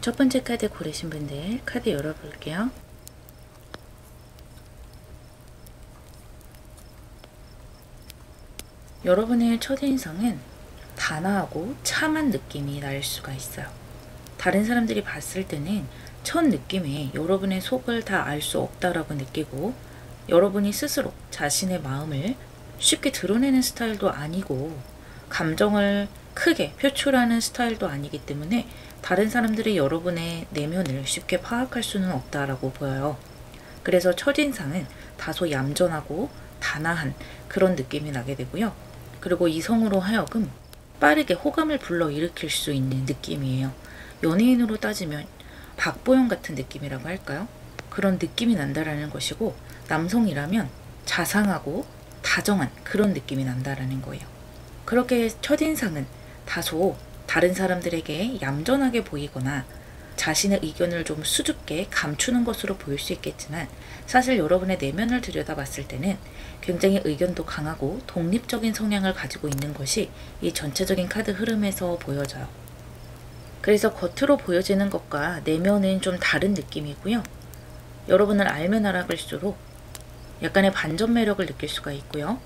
첫 번째 카드 고르신 분들 카드 열어볼게요. 여러분의 첫인상은 단아하고 참한 느낌이 날 수가 있어요. 다른 사람들이 봤을 때는 첫 느낌에 여러분의 속을 다 알 수 없다라고 느끼고, 여러분이 스스로 자신의 마음을 쉽게 드러내는 스타일도 아니고 감정을 크게 표출하는 스타일도 아니기 때문에 다른 사람들이 여러분의 내면을 쉽게 파악할 수는 없다라고 보여요. 그래서 첫인상은 다소 얌전하고 단아한 그런 느낌이 나게 되고요. 그리고 이성으로 하여금 빠르게 호감을 불러일으킬 수 있는 느낌이에요. 연예인으로 따지면 박보영 같은 느낌이라고 할까요? 그런 느낌이 난다라는 것이고, 남성이라면 자상하고 다정한 그런 느낌이 난다라는 거예요. 그렇게 첫인상은 다소 다른 사람들에게 얌전하게 보이거나 자신의 의견을 좀 수줍게 감추는 것으로 보일 수 있겠지만, 사실 여러분의 내면을 들여다봤을 때는 굉장히 의견도 강하고 독립적인 성향을 가지고 있는 것이 이 전체적인 카드 흐름에서 보여져요. 그래서 겉으로 보여지는 것과 내면은 좀 다른 느낌이고요. 여러분을 알면 알아갈수록 약간의 반전 매력을 느낄 수가 있고요.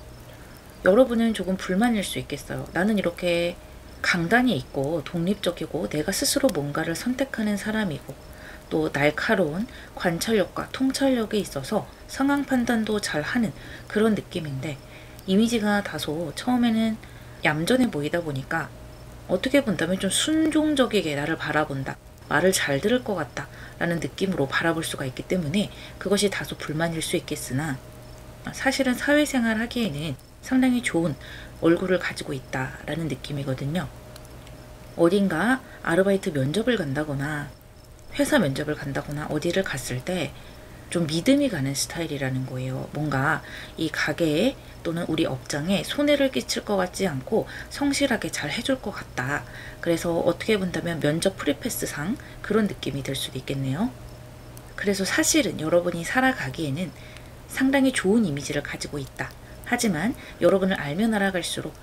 여러분은 조금 불만일 수 있겠어요. 나는 이렇게 강단이 있고 독립적이고 내가 스스로 뭔가를 선택하는 사람이고 또 날카로운 관찰력과 통찰력이 있어서 상황 판단도 잘하는 그런 느낌인데, 이미지가 다소 처음에는 얌전해 보이다 보니까 어떻게 본다면 좀 순종적이게 나를 바라본다, 말을 잘 들을 것 같다 라는 느낌으로 바라볼 수가 있기 때문에 그것이 다소 불만일 수 있겠으나, 사실은 사회생활 하기에는 상당히 좋은 얼굴을 가지고 있다라는 느낌이거든요. 어딘가 아르바이트 면접을 간다거나 회사 면접을 간다거나 어디를 갔을 때 좀 믿음이 가는 스타일이라는 거예요. 뭔가 이 가게에 또는 우리 업장에 손해를 끼칠 것 같지 않고 성실하게 잘 해줄 것 같다. 그래서 어떻게 본다면 면접 프리패스상 그런 느낌이 들 수도 있겠네요. 그래서 사실은 여러분이 살아가기에는 상당히 좋은 이미지를 가지고 있다. 하지만 여러분을 알면 알아갈수록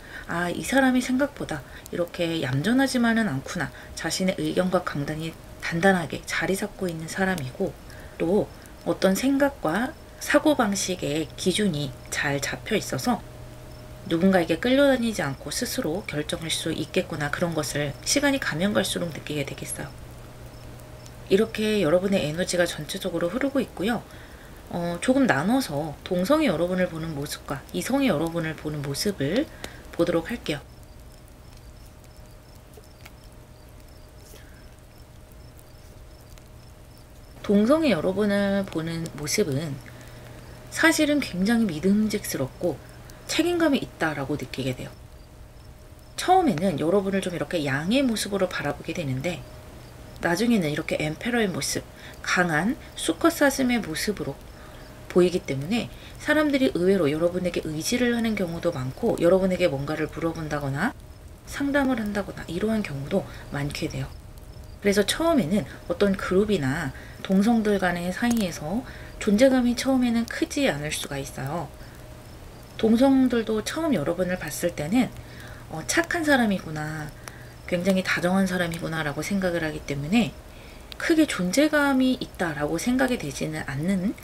이 사람이 생각보다 이렇게 얌전하지만은 않구나. 자신의 의견과 강단이 단단하게 자리 잡고 있는 사람이고, 또 어떤 생각과 사고방식의 기준이 잘 잡혀 있어서 누군가에게 끌려다니지 않고 스스로 결정할 수 있겠구나. 그런 것을 시간이 가면 갈수록 느끼게 되겠어요. 이렇게 여러분의 에너지가 전체적으로 흐르고 있고요. 조금 나눠서 동성이 여러분을 보는 모습과 이성이 여러분을 보는 모습을 보도록 할게요. 동성이 여러분을 보는 모습은 사실은 굉장히 믿음직스럽고 책임감이 있다라고 느끼게 돼요. 처음에는 여러분을 좀 이렇게 양의 모습으로 바라보게 되는데, 나중에는 이렇게 엠페러의 모습, 강한 수컷사슴의 모습으로 보이기 때문에 사람들이 의외로 여러분에게 의지를 하는 경우도 많고, 여러분에게 뭔가를 물어본다거나 상담을 한다거나 이러한 경우도 많게 돼요. 그래서 처음에는 어떤 그룹이나 동성들 간의 사이에서 존재감이 처음에는 크지 않을 수가 있어요. 동성들도 처음 여러분을 봤을 때는 착한 사람이구나, 굉장히 다정한 사람이구나 라고 생각을 하기 때문에 크게 존재감이 있다라고 생각이 되지는 않는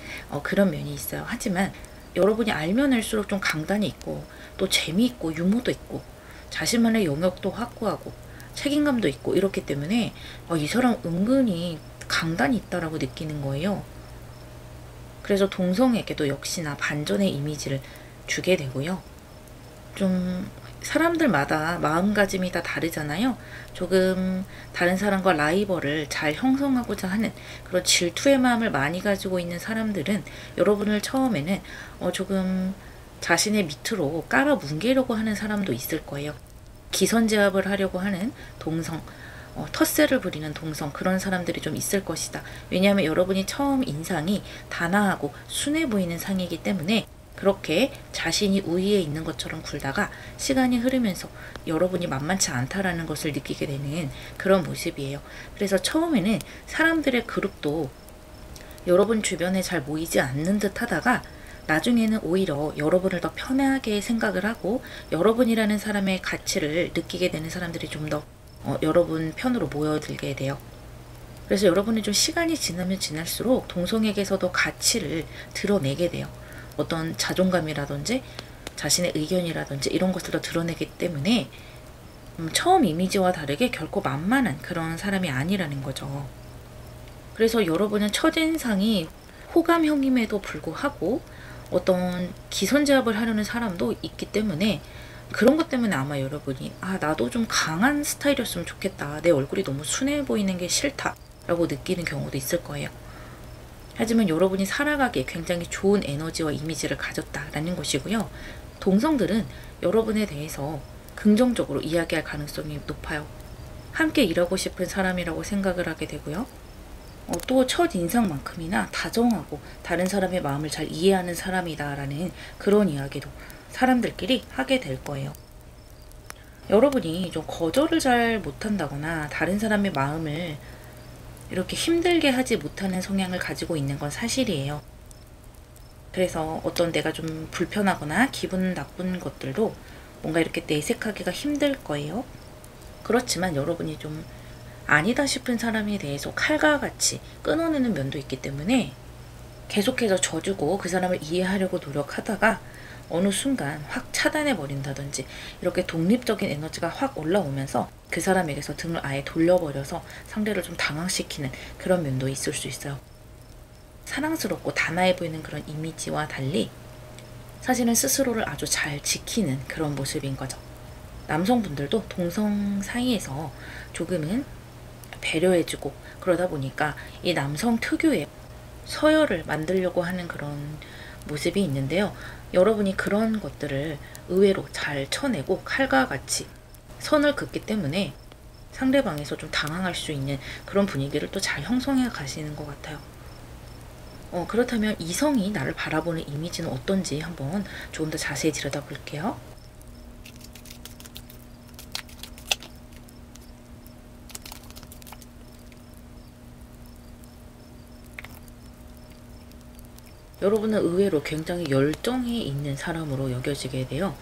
그런 면이 있어요. 하지만 여러분이 알면 알수록 좀 강단이 있고 또 재미있고 유머도 있고 자신만의 영역도 확고하고 책임감도 있고 이렇기 때문에 이 사람 은근히 강단이 있다라고 느끼는 거예요. 그래서 동성에게도 역시나 반전의 이미지를 주게 되고요. 좀 사람들마다 마음가짐이 다 다르잖아요. 조금 다른 사람과 라이벌을 잘 형성하고자 하는 그런 질투의 마음을 많이 가지고 있는 사람들은 여러분을 처음에는 조금 자신의 밑으로 깔아 뭉개려고 하는 사람도 있을 거예요. 기선제압을 하려고 하는 동성, 텃세를 부리는 동성, 그런 사람들이 좀 있을 것이다. 왜냐하면 여러분이 처음 인상이 단아하고 순해 보이는 상이기 때문에 그렇게 자신이 우위에 있는 것처럼 굴다가 시간이 흐르면서 여러분이 만만치 않다라는 것을 느끼게 되는 그런 모습이에요. 그래서 처음에는 사람들의 그룹도 여러분 주변에 잘 모이지 않는 듯 하다가 나중에는 오히려 여러분을 더 편하게 생각을 하고 여러분이라는 사람의 가치를 느끼게 되는 사람들이 좀 더 여러분 편으로 모여들게 돼요. 그래서 여러분이 좀 시간이 지나면 지날수록 동성에게서도 가치를 드러내게 돼요. 어떤 자존감이라든지 자신의 의견이라든지 이런 것을 더 드러내기 때문에 처음 이미지와 다르게 결코 만만한 그런 사람이 아니라는 거죠. 그래서 여러분은 첫인상이 호감형임에도 불구하고 어떤 기선제압을 하려는 사람도 있기 때문에 그런 것 때문에 아마 여러분이 나도 좀 강한 스타일이었으면 좋겠다. 내 얼굴이 너무 순해 보이는 게 싫다. 라고 느끼는 경우도 있을 거예요. 하지만 여러분이 살아가기에 굉장히 좋은 에너지와 이미지를 가졌다라는 것이고요. 동성들은 여러분에 대해서 긍정적으로 이야기할 가능성이 높아요. 함께 일하고 싶은 사람이라고 생각을 하게 되고요. 또 첫인상만큼이나 다정하고 다른 사람의 마음을 잘 이해하는 사람이다라는 그런 이야기도 사람들끼리 하게 될 거예요. 여러분이 좀 거절을 잘 못한다거나 다른 사람의 마음을 이렇게 힘들게 하지 못하는 성향을 가지고 있는 건 사실이에요. 그래서 어떤 내가 좀 불편하거나 기분 나쁜 것들도 뭔가 이렇게 내색하기가 힘들 거예요. 그렇지만 여러분이 좀 아니다 싶은 사람에 대해서 칼과 같이 끊어내는 면도 있기 때문에 계속해서 져주고 그 사람을 이해하려고 노력하다가 어느 순간 확 차단해버린다든지 이렇게 독립적인 에너지가 확 올라오면서 그 사람에게서 등을 아예 돌려버려서 상대를 좀 당황시키는 그런 면도 있을 수 있어요. 사랑스럽고 단아해 보이는 그런 이미지와 달리 사실은 스스로를 아주 잘 지키는 그런 모습인 거죠. 남성분들도 동성 사이에서 조금은 배려해주고 그러다 보니까 이 남성 특유의 서열을 만들려고 하는 그런 모습이 있는데요. 여러분이 그런 것들을 의외로 잘 쳐내고 칼과 같이 선을 긋기 때문에 상대방에서 좀 당황할 수 있는 그런 분위기를 또 잘 형성해 가시는 것 같아요. 그렇다면 이성이 나를 바라보는 이미지는 어떤지 한번 조금 더 자세히 들여다볼게요. 여러분은 의외로 굉장히 열정이 있는 사람으로 여겨지게 돼요.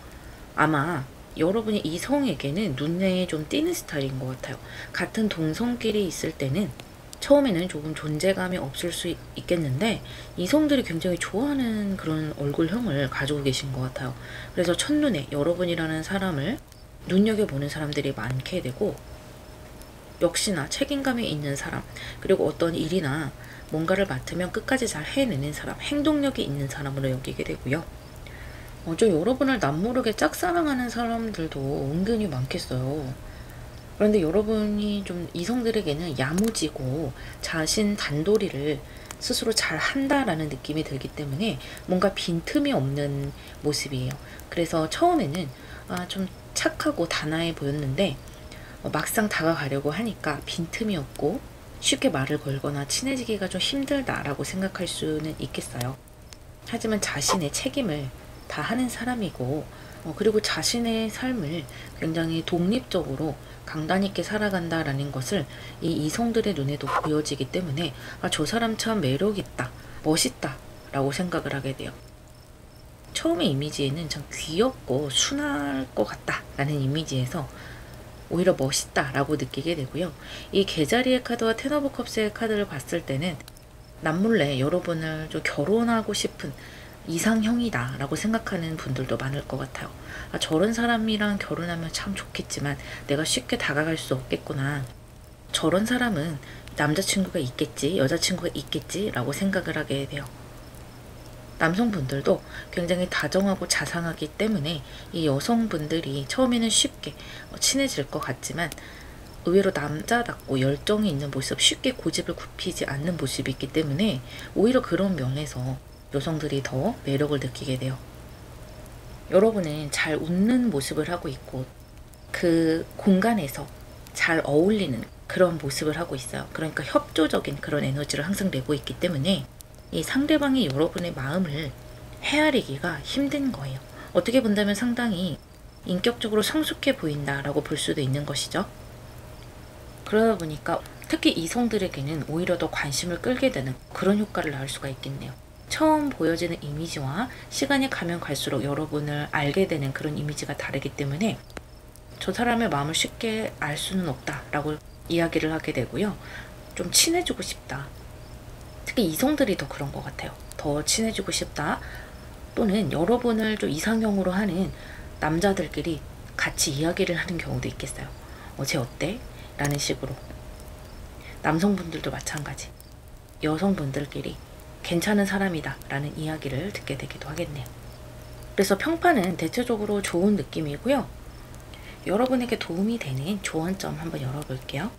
아마 여러분이 이성에게는 눈에 좀 띄는 스타일인 것 같아요. 같은 동성끼리 있을 때는 처음에는 조금 존재감이 없을 수 있겠는데 이성들이 굉장히 좋아하는 그런 얼굴형을 가지고 계신 것 같아요. 그래서 첫눈에 여러분이라는 사람을 눈여겨보는 사람들이 많게 되고 역시나 책임감이 있는 사람, 그리고 어떤 일이나 뭔가를 맡으면 끝까지 잘 해내는 사람, 행동력이 있는 사람으로 여기게 되고요. 좀 여러분을 남모르게 짝사랑하는 사람들도 은근히 많겠어요. 그런데 여러분이 좀 이성들에게는 야무지고 자신 단도리를 스스로 잘 한다라는 느낌이 들기 때문에 뭔가 빈틈이 없는 모습이에요. 그래서 처음에는 좀 착하고 단아해 보였는데 막상 다가가려고 하니까 빈틈이 없고 쉽게 말을 걸거나 친해지기가 좀 힘들다라고 생각할 수는 있겠어요. 하지만 자신의 책임을 다 하는 사람이고 그리고 자신의 삶을 굉장히 독립적으로 강단 있게 살아간다라는 것을 이 이성들의 눈에도 보여지기 때문에 저 사람 참 매력있다, 멋있다 라고 생각을 하게 돼요. 처음의 이미지에는 참 귀엽고 순할 것 같다 라는 이미지에서 오히려 멋있다 라고 느끼게 되고요. 이 개자리의 카드와 텐 오브 컵스의 카드를 봤을 때는 남몰래 여러분을 좀 결혼하고 싶은 이상형이다 라고 생각하는 분들도 많을 것 같아요. 저런 사람이랑 결혼하면 참 좋겠지만 내가 쉽게 다가갈 수 없겠구나. 저런 사람은 남자친구가 있겠지, 여자친구가 있겠지 라고 생각을 하게 돼요. 남성분들도 굉장히 다정하고 자상하기 때문에 이 여성분들이 처음에는 쉽게 친해질 것 같지만 의외로 남자답고 열정이 있는 모습, 쉽게 고집을 굽히지 않는 모습이 있기 때문에 오히려 그런 면에서 여성들이 더 매력을 느끼게 돼요. 여러분은 잘 웃는 모습을 하고 있고 그 공간에서 잘 어울리는 그런 모습을 하고 있어요. 그러니까 협조적인 그런 에너지를 항상 내고 있기 때문에 이 상대방이 여러분의 마음을 헤아리기가 힘든 거예요. 어떻게 본다면 상당히 인격적으로 성숙해 보인다라고 볼 수도 있는 것이죠. 그러다 보니까 특히 이성들에게는 오히려 더 관심을 끌게 되는 그런 효과를 낳을 수가 있겠네요. 처음 보여지는 이미지와 시간이 가면 갈수록 여러분을 알게 되는 그런 이미지가 다르기 때문에 저 사람의 마음을 쉽게 알 수는 없다라고 이야기를 하게 되고요. 좀 친해지고 싶다. 특히 이성들이 더 그런 것 같아요. 더 친해지고 싶다. 또는 여러분을 좀 이상형으로 하는 남자들끼리 같이 이야기를 하는 경우도 있겠어요. 쟤 어때? 라는 식으로. 남성분들도 마찬가지. 여성분들끼리 괜찮은 사람이다 라는 이야기를 듣게 되기도 하겠네요. 그래서 평판은 대체적으로 좋은 느낌이고요. 여러분에게 도움이 되는 조언점 한번 열어볼게요.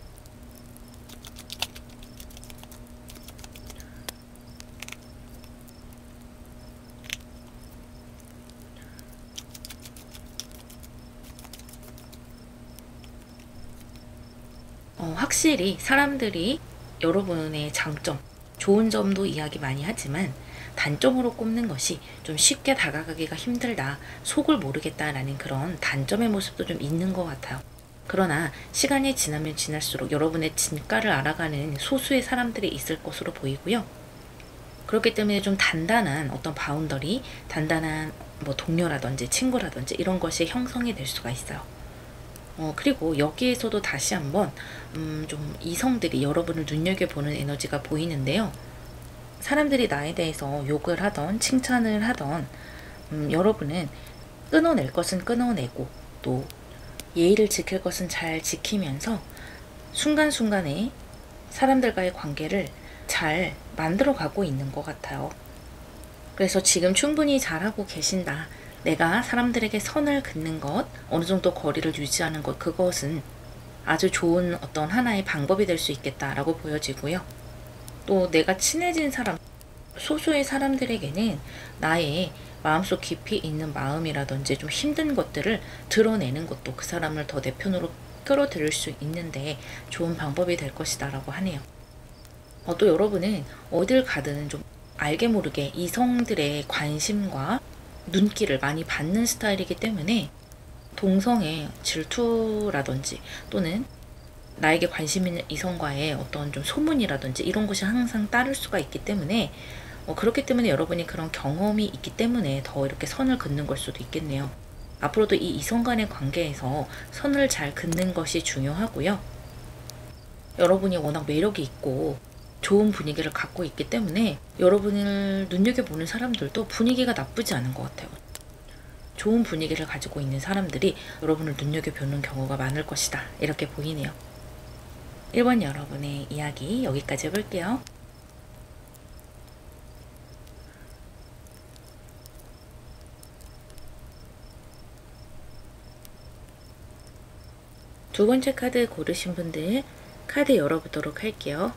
확실히 사람들이 여러분의 장점, 좋은 점도 이야기 많이 하지만 단점으로 꼽는 것이 좀 쉽게 다가가기가 힘들다, 속을 모르겠다라는 그런 단점의 모습도 좀 있는 것 같아요. 그러나 시간이 지나면 지날수록 여러분의 진가를 알아가는 소수의 사람들이 있을 것으로 보이고요. 그렇기 때문에 좀 단단한 어떤 바운더리, 단단한 뭐 동료라든지 친구라든지 이런 것이 형성이 될 수가 있어요. 그리고 여기에서도 다시 한번 좀 이성들이 여러분을 눈여겨보는 에너지가 보이는데요. 사람들이 나에 대해서 욕을 하던 칭찬을 하던 여러분은 끊어낼 것은 끊어내고 또 예의를 지킬 것은 잘 지키면서 순간순간에 사람들과의 관계를 잘 만들어가고 있는 것 같아요. 그래서 지금 충분히 잘하고 계신다. 내가 사람들에게 선을 긋는 것, 어느 정도 거리를 유지하는 것, 그것은 아주 좋은 어떤 하나의 방법이 될 수 있겠다라고 보여지고요. 또 내가 친해진 사람, 소수의 사람들에게는 나의 마음속 깊이 있는 마음이라든지 좀 힘든 것들을 드러내는 것도 그 사람을 더 내 편으로 끌어들일 수 있는데 좋은 방법이 될 것이다 라고 하네요. 또 여러분은 어딜 가든 좀 알게 모르게 이성들의 관심과 눈길을 많이 받는 스타일이기 때문에 동성의 질투라든지 또는 나에게 관심 있는 이성과의 어떤 좀 소문이라든지 이런 것이 항상 따를 수가 있기 때문에 그렇기 때문에 여러분이 그런 경험이 있기 때문에 더 이렇게 선을 긋는 걸 수도 있겠네요. 앞으로도 이 이성 간의 관계에서 선을 잘 긋는 것이 중요하고요. 여러분이 워낙 매력이 있고 좋은 분위기를 갖고 있기 때문에 여러분을 눈여겨보는 사람들도 분위기가 나쁘지 않은 것 같아요. 좋은 분위기를 가지고 있는 사람들이 여러분을 눈여겨보는 경우가 많을 것이다. 이렇게 보이네요. 1번 여러분의 이야기 여기까지 해볼게요. 두 번째 카드 고르신 분들 카드 열어보도록 할게요.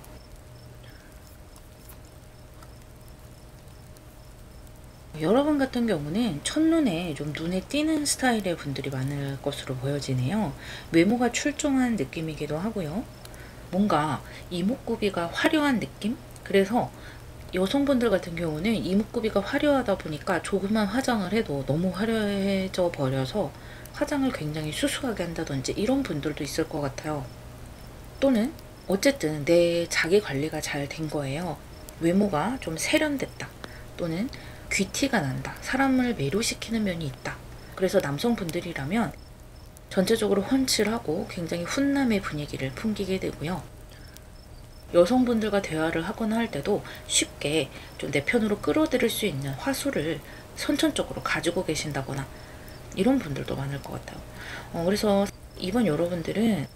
여러분 같은 경우는 첫눈에 좀 눈에 띄는 스타일의 분들이 많을 것으로 보여지네요. 외모가 출중한 느낌이기도 하고요. 뭔가 이목구비가 화려한 느낌? 그래서 여성분들 같은 경우는 이목구비가 화려하다 보니까 조금만 화장을 해도 너무 화려해져 버려서 화장을 굉장히 수수하게 한다든지 이런 분들도 있을 것 같아요. 또는 어쨌든 내 자기 관리가 잘 된 거예요. 외모가 좀 세련됐다. 또는 귀티가 난다. 사람을 매료시키는 면이 있다. 그래서 남성분들이라면 전체적으로 훤칠하고 굉장히 훈남의 분위기를 풍기게 되고요. 여성분들과 대화를 하거나 할 때도 쉽게 좀 내 편으로 끌어들일 수 있는 화술을 선천적으로 가지고 계신다거나 이런 분들도 많을 것 같아요. 그래서 이번 여러분들은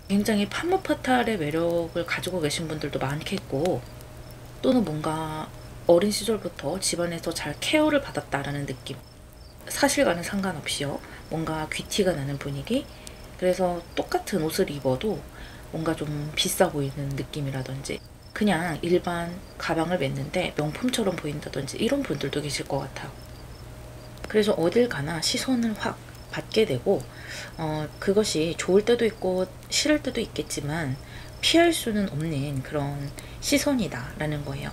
굉장히 파무파탈의 매력을 가지고 계신 분들도 많겠고 또는 뭔가 어린 시절부터 집안에서 잘 케어를 받았다라는 느낌, 사실과는 상관없이요. 뭔가 귀티가 나는 분위기. 그래서 똑같은 옷을 입어도 뭔가 좀 비싸 보이는 느낌이라든지 그냥 일반 가방을 맸는데 명품처럼 보인다든지 이런 분들도 계실 것 같아요. 그래서 어딜 가나 시선을 확 받게 되고 그것이 좋을 때도 있고 싫을 때도 있겠지만 피할 수는 없는 그런 시선이다 라는 거예요.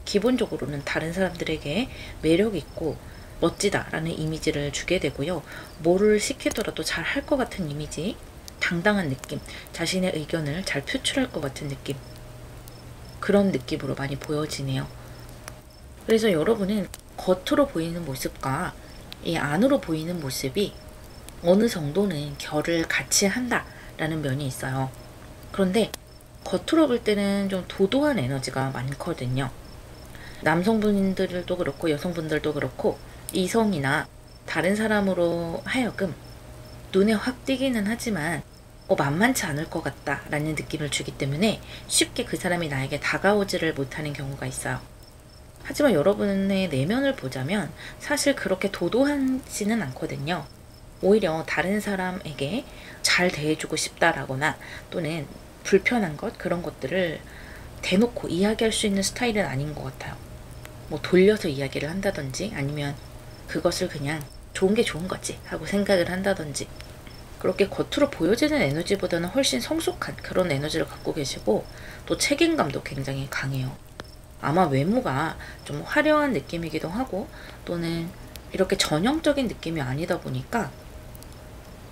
기본적으로는 다른 사람들에게 매력있고 멋지다라는 이미지를 주게 되고요. 뭐를 시키더라도 잘 할 것 같은 이미지, 당당한 느낌, 자신의 의견을 잘 표출할 것 같은 느낌, 그런 느낌으로 많이 보여지네요. 그래서 여러분은 겉으로 보이는 모습과 이 안으로 보이는 모습이 어느 정도는 결을 같이 한다라는 면이 있어요. 그런데 겉으로 볼 때는 좀 도도한 에너지가 많거든요. 남성분들도 그렇고 여성분들도 그렇고 이성이나 다른 사람으로 하여금 눈에 확 띄기는 하지만 만만치 않을 것 같다 라는 느낌을 주기 때문에 쉽게 그 사람이 나에게 다가오지를 못하는 경우가 있어요. 하지만 여러분의 내면을 보자면 사실 그렇게 도도하지는 않거든요. 오히려 다른 사람에게 잘 대해주고 싶다라거나 또는 불편한 것, 그런 것들을 대놓고 이야기할 수 있는 스타일은 아닌 것 같아요. 뭐 돌려서 이야기를 한다든지 아니면 그것을 그냥 좋은 게 좋은 거지 하고 생각을 한다든지, 그렇게 겉으로 보여지는 에너지보다는 훨씬 성숙한 그런 에너지를 갖고 계시고 또 책임감도 굉장히 강해요. 아마 외모가 좀 화려한 느낌이기도 하고 또는 이렇게 전형적인 느낌이 아니다 보니까,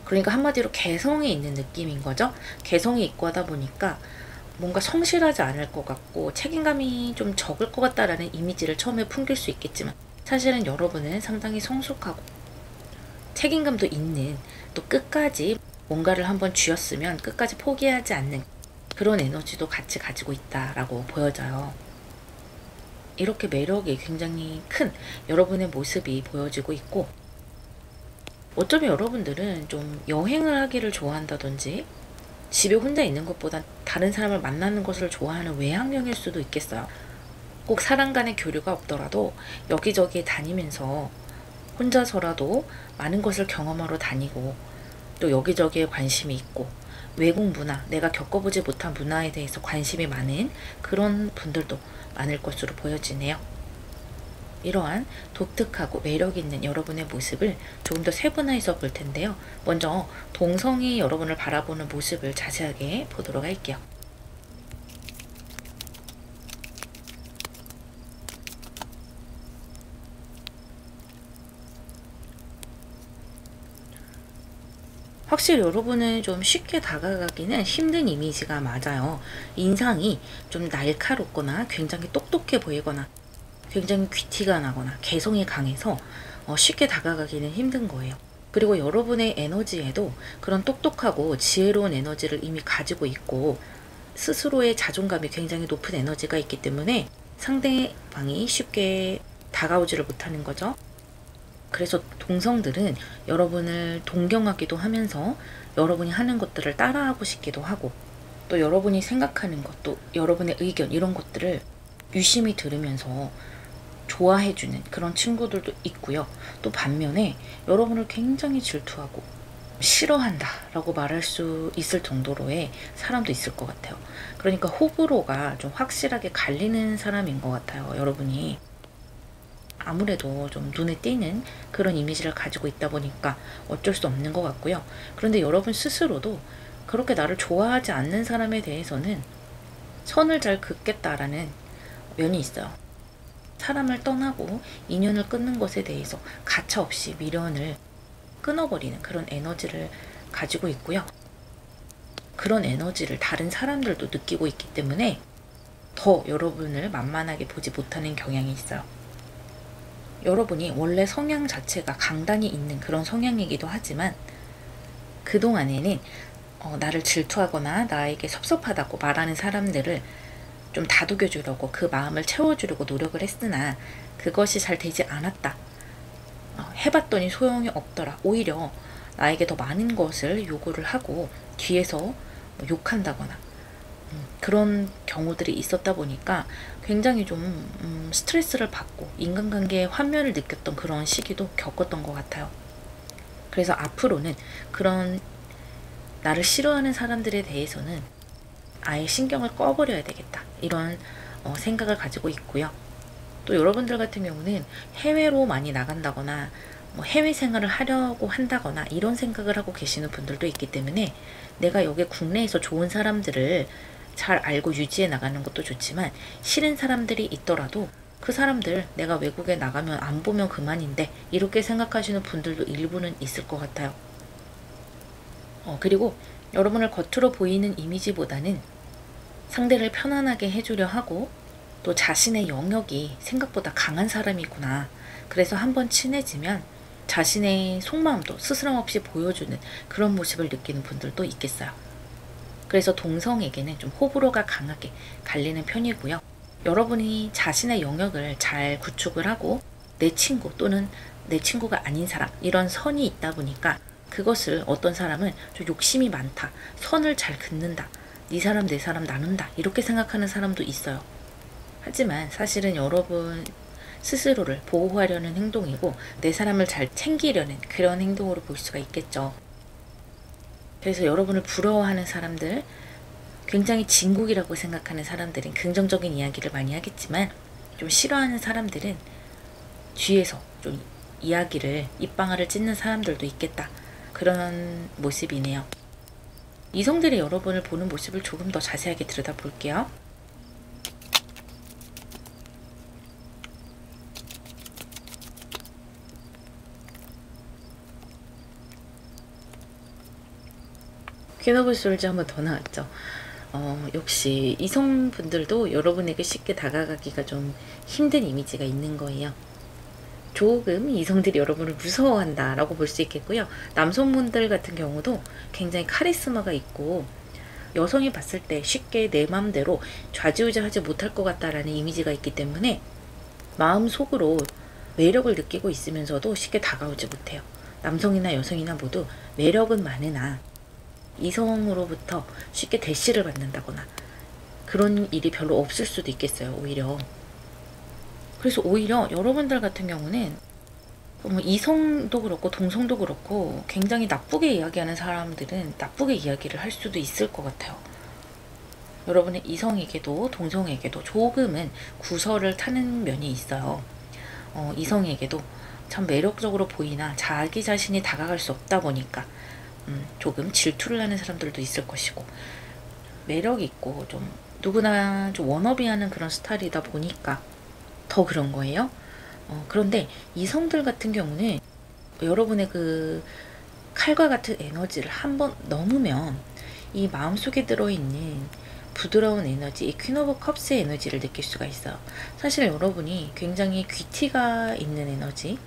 그러니까 한마디로 개성이 있는 느낌인 거죠. 개성이 있고 하다 보니까 뭔가 성실하지 않을 것 같고 책임감이 좀 적을 것 같다라는 이미지를 처음에 풍길 수 있겠지만 사실은 여러분은 상당히 성숙하고 책임감도 있는, 또 끝까지 뭔가를 한번 쥐었으면 끝까지 포기하지 않는 그런 에너지도 같이 가지고 있다라고 보여져요. 이렇게 매력이 굉장히 큰 여러분의 모습이 보여지고 있고, 어쩌면 여러분들은 좀 여행을 하기를 좋아한다든지 집에 혼자 있는 것보다 다른 사람을 만나는 것을 좋아하는 외향형일 수도 있겠어요. 꼭 사람 간의 교류가 없더라도 여기저기 다니면서 혼자서라도 많은 것을 경험하러 다니고 또 여기저기에 관심이 있고 외국 문화, 내가 겪어보지 못한 문화에 대해서 관심이 많은 그런 분들도 많을 것으로 보여지네요. 이러한 독특하고 매력있는 여러분의 모습을 조금 더 세분화해서 볼 텐데요. 먼저 동성이 여러분을 바라보는 모습을 자세하게 보도록 할게요. 확실히 여러분은 좀 쉽게 다가가기는 힘든 이미지가 맞아요. 인상이 좀 날카롭거나 굉장히 똑똑해 보이거나 굉장히 귀티가 나거나 개성이 강해서 쉽게 다가가기는 힘든 거예요. 그리고 여러분의 에너지에도 그런 똑똑하고 지혜로운 에너지를 이미 가지고 있고 스스로의 자존감이 굉장히 높은 에너지가 있기 때문에 상대방이 쉽게 다가오지를 못하는 거죠. 그래서 동성들은 여러분을 동경하기도 하면서 여러분이 하는 것들을 따라하고 싶기도 하고 또 여러분이 생각하는 것, 또 여러분의 의견 이런 것들을 유심히 들으면서 좋아해주는 그런 친구들도 있고요. 또 반면에 여러분을 굉장히 질투하고 싫어한다 라고 말할 수 있을 정도로의 사람도 있을 것 같아요. 그러니까 호불호가 좀 확실하게 갈리는 사람인 것 같아요. 여러분이 아무래도 좀 눈에 띄는 그런 이미지를 가지고 있다 보니까 어쩔 수 없는 것 같고요. 그런데 여러분 스스로도 그렇게 나를 좋아하지 않는 사람에 대해서는 선을 잘 긋겠다라는 면이 있어요. 사람을 떠나고 인연을 끊는 것에 대해서 가차없이 미련을 끊어버리는 그런 에너지를 가지고 있고요. 그런 에너지를 다른 사람들도 느끼고 있기 때문에 더 여러분을 만만하게 보지 못하는 경향이 있어요. 여러분이 원래 성향 자체가 강단이 있는 그런 성향이기도 하지만 그동안에는 나를 질투하거나 나에게 섭섭하다고 말하는 사람들을 좀 다독여주려고 그 마음을 채워주려고 노력을 했으나 그것이 잘 되지 않았다. 해봤더니 소용이 없더라. 오히려 나에게 더 많은 것을 요구를 하고 뒤에서 욕한다거나 그런 경우들이 있었다 보니까 굉장히 좀 스트레스를 받고 인간관계에 환멸을 느꼈던 그런 시기도 겪었던 것 같아요. 그래서 앞으로는 그런 나를 싫어하는 사람들에 대해서는 아예 신경을 꺼버려야 되겠다 이런 생각을 가지고 있고요. 또 여러분들 같은 경우는 해외로 많이 나간다거나 뭐 해외 생활을 하려고 한다거나 이런 생각을 하고 계시는 분들도 있기 때문에 내가 여기 국내에서 좋은 사람들을 잘 알고 유지해 나가는 것도 좋지만 싫은 사람들이 있더라도 그 사람들 내가 외국에 나가면 안 보면 그만인데 이렇게 생각하시는 분들도 일부는 있을 것 같아요. 그리고 여러분을 겉으로 보이는 이미지보다는 상대를 편안하게 해주려 하고 또 자신의 영역이 생각보다 강한 사람이구나. 그래서 한번 친해지면 자신의 속마음도 스스럼 없이 보여주는 그런 모습을 느끼는 분들도 있겠어요. 그래서 동성에게는 좀 호불호가 강하게 갈리는 편이고요. 여러분이 자신의 영역을 잘 구축을 하고 내 친구 또는 내 친구가 아닌 사람 이런 선이 있다 보니까 그것을 어떤 사람은 좀 욕심이 많다, 선을 잘 긋는다, 네 사람 내 사람 나눈다 이렇게 생각하는 사람도 있어요. 하지만 사실은 여러분 스스로를 보호하려는 행동이고 내 사람을 잘 챙기려는 그런 행동으로 볼 수가 있겠죠. 그래서 여러분을 부러워하는 사람들, 굉장히 진국이라고 생각하는 사람들은 긍정적인 이야기를 많이 하겠지만 좀 싫어하는 사람들은 뒤에서 좀 이야기를 입방아를 찢는 사람들도 있겠다. 그런 모습이네요. 이성들이 여러분을 보는 모습을 조금 더 자세하게 들여다볼게요. 퀸 오브 솔즈 한 번 더 나왔죠. 역시 이성분들도 여러분에게 쉽게 다가가기가 좀 힘든 이미지가 있는 거예요. 조금 이성들이 여러분을 무서워한다 라고 볼 수 있겠고요. 남성분들 같은 경우도 굉장히 카리스마가 있고 여성이 봤을 때 쉽게 내 마음대로 좌지우지하지 못할 것 같다라는 이미지가 있기 때문에 마음속으로 매력을 느끼고 있으면서도 쉽게 다가오지 못해요. 남성이나 여성이나 모두 매력은 많으나 이성으로부터 쉽게 대시를 받는다거나 그런 일이 별로 없을 수도 있겠어요. 오히려. 그래서 오히려 여러분들 같은 경우는 이성도 그렇고 동성도 그렇고 굉장히 나쁘게 이야기하는 사람들은 나쁘게 이야기를 할 수도 있을 것 같아요. 여러분의 이성에게도 동성에게도 조금은 구설을 타는 면이 있어요. 이성에게도 참 매력적으로 보이나 자기 자신이 다가갈 수 없다 보니까 조금 질투를 하는 사람들도 있을 것이고 매력 있고 좀 누구나 좀 워너비하는 그런 스타일이다 보니까 더 그런 거예요. 그런데 이성들 같은 경우는 여러분의 그 칼과 같은 에너지를 한번 넘으면 이 마음속에 들어있는 부드러운 에너지, 이 퀸 오브 컵스의 에너지를 느낄 수가 있어요. 사실 여러분이 굉장히 귀티가 있는 에너지,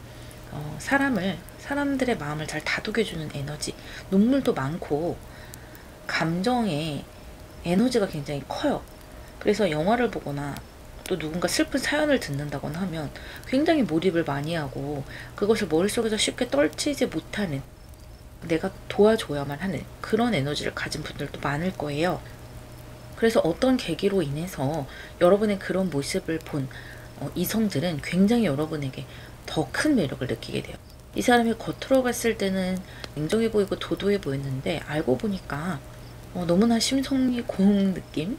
사람들의 마음을 잘 다독여주는 에너지, 눈물도 많고 감정의 에너지가 굉장히 커요. 그래서 영화를 보거나 또 누군가 슬픈 사연을 듣는다거나 하면 굉장히 몰입을 많이 하고 그것을 머릿속에서 쉽게 떨치지 못하는, 내가 도와줘야만 하는 그런 에너지를 가진 분들도 많을 거예요. 그래서 어떤 계기로 인해서 여러분의 그런 모습을 본 이성들은 굉장히 여러분에게 더 큰 매력을 느끼게 돼요. 이 사람이 겉으로 봤을 때는 냉정해 보이고 도도해 보였는데 알고 보니까 너무나 심성이 고운 느낌,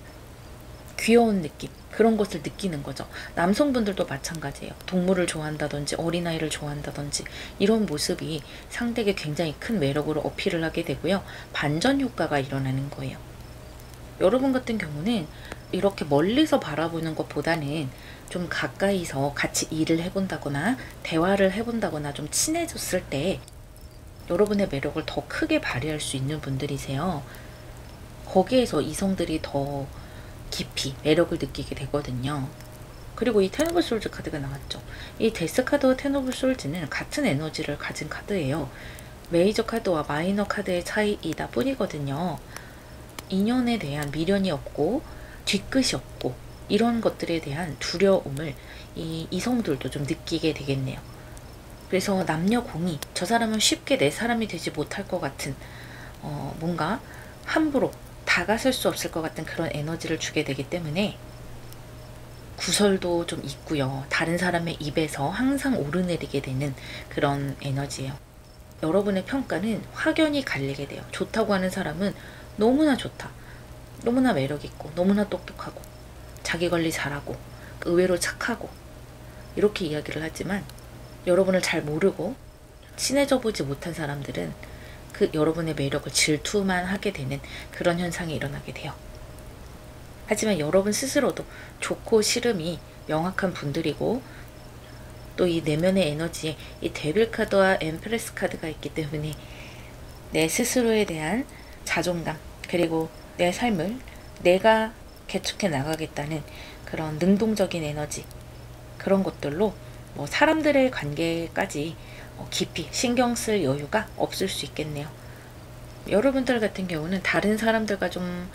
귀여운 느낌, 그런 것을 느끼는 거죠. 남성분들도 마찬가지예요. 동물을 좋아한다든지 어린아이를 좋아한다든지 이런 모습이 상대에게 굉장히 큰 매력으로 어필을 하게 되고요. 반전 효과가 일어나는 거예요. 여러분 같은 경우는 이렇게 멀리서 바라보는 것보다는 좀 가까이서 같이 일을 해본다거나 대화를 해본다거나 좀 친해졌을 때 여러분의 매력을 더 크게 발휘할 수 있는 분들이세요. 거기에서 이성들이 더 깊이 매력을 느끼게 되거든요. 그리고 이 텐 오브 솔즈 카드가 나왔죠. 이 데스 카드와 텐 오브 솔즈는 같은 에너지를 가진 카드예요. 메이저 카드와 마이너 카드의 차이이다 뿐이거든요. 인연에 대한 미련이 없고 뒤끝이 없고 이런 것들에 대한 두려움을 이 이성들도 좀 느끼게 되겠네요. 그래서 남녀 공이 저 사람은 쉽게 내 사람이 되지 못할 것 같은 뭔가 함부로 다가설 수 없을 것 같은 그런 에너지를 주게 되기 때문에 구설도 좀 있고요. 다른 사람의 입에서 항상 오르내리게 되는 그런 에너지예요. 여러분의 평가는 확연히 갈리게 돼요. 좋다고 하는 사람은 너무나 좋다, 너무나 매력있고 너무나 똑똑하고 자기 관리 잘하고 의외로 착하고 이렇게 이야기를 하지만 여러분을 잘 모르고 친해져 보지 못한 사람들은 그 여러분의 매력을 질투만 하게 되는 그런 현상이 일어나게 돼요. 하지만 여러분 스스로도 좋고 싫음이 명확한 분들이고 또 이 내면의 에너지에 이 데빌 카드와 엠프레스 카드가 있기 때문에 내 스스로에 대한 자존감, 그리고 내 삶을 내가 개척해 나가겠다는 그런 능동적인 에너지, 그런 것들로 사람들의 관계까지 깊이 신경 쓸 여유가 없을 수 있겠네요. 여러분들 같은 경우는 다른 사람들과 좀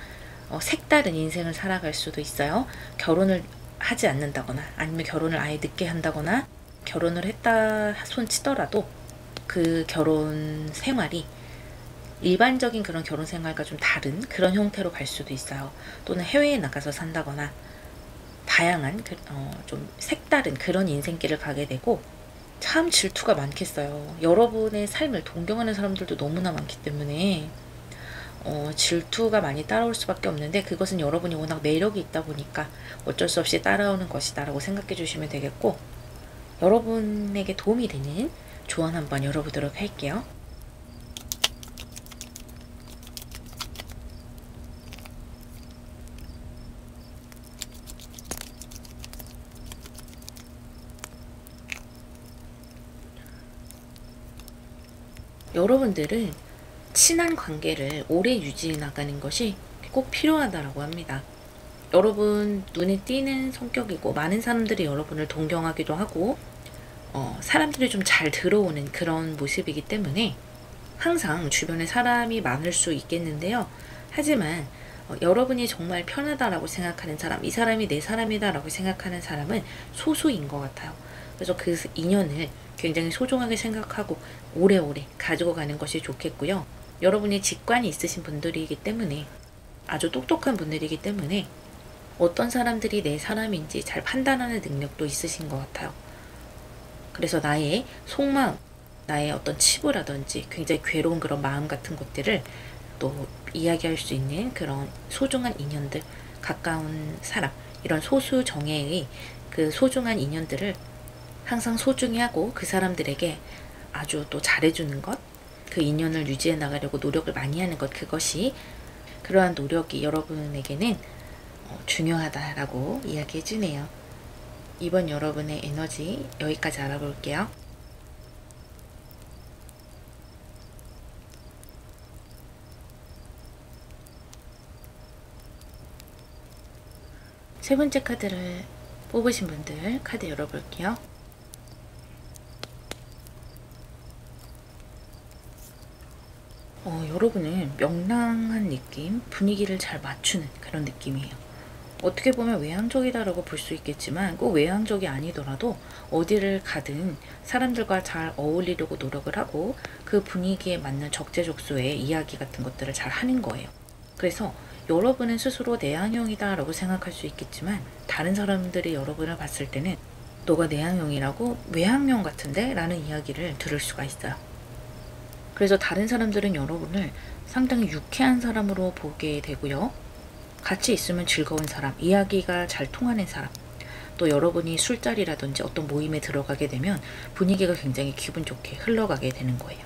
색다른 인생을 살아갈 수도 있어요. 결혼을 하지 않는다거나 아니면 결혼을 아예 늦게 한다거나 결혼을 했다 손 치더라도 그 결혼 생활이 일반적인 그런 결혼 생활과 좀 다른 그런 형태로 갈 수도 있어요. 또는 해외에 나가서 산다거나 다양한 좀 색다른 그런 인생길을 가게 되고 참 질투가 많겠어요. 여러분의 삶을 동경하는 사람들도 너무나 많기 때문에 질투가 많이 따라올 수밖에 없는데 그것은 여러분이 워낙 매력이 있다 보니까 어쩔 수 없이 따라오는 것이다 라고 생각해 주시면 되겠고 여러분에게 도움이 되는 조언 한번 열어보도록 할게요. 여러분들은 친한 관계를 오래 유지해 나가는 것이 꼭 필요하다고 합니다. 여러분 눈에 띄는 성격이고 많은 사람들이 여러분을 동경하기도 하고 사람들이 좀 잘 들어오는 그런 모습이기 때문에 항상 주변에 사람이 많을 수 있겠는데요. 하지만 여러분이 정말 편하다라고 생각하는 사람, 이 사람이 내 사람이다라고 생각하는 사람은 소수인 것 같아요. 그래서 그 인연을 굉장히 소중하게 생각하고 오래오래 가지고 가는 것이 좋겠고요. 여러분이 직관이 있으신 분들이기 때문에 아주 똑똑한 분들이기 때문에 어떤 사람들이 내 사람인지 잘 판단하는 능력도 있으신 것 같아요. 그래서 나의 속마음, 나의 어떤 치부라든지 굉장히 괴로운 그런 마음 같은 것들을 또 이야기할 수 있는 그런 소중한 인연들, 가까운 사람, 이런 소수 정예의 그 소중한 인연들을 항상 소중히 하고 그 사람들에게 아주 또 잘해주는 것, 그 인연을 유지해 나가려고 노력을 많이 하는 것, 그것이 그러한 노력이 여러분에게는 중요하다라고 이야기해 주네요. 이번 여러분의 에너지 여기까지 알아볼게요. 세 번째 카드를 뽑으신 분들 카드 열어볼게요. 여러분은 명랑한 느낌, 분위기를 잘 맞추는 그런 느낌이에요. 어떻게 보면 외향적이다라고 볼 수 있겠지만 꼭 외향적이 아니더라도 어디를 가든 사람들과 잘 어울리려고 노력을 하고 그 분위기에 맞는 적재적소의 이야기 같은 것들을 잘 하는 거예요. 그래서 여러분은 스스로 내향형이다 라고 생각할 수 있겠지만 다른 사람들이 여러분을 봤을 때는 너가 내향형이라고 외향형 같은데? 라는 이야기를 들을 수가 있어요. 그래서 다른 사람들은 여러분을 상당히 유쾌한 사람으로 보게 되고요. 같이 있으면 즐거운 사람, 이야기가 잘 통하는 사람, 또 여러분이 술자리라든지 어떤 모임에 들어가게 되면 분위기가 굉장히 기분 좋게 흘러가게 되는 거예요.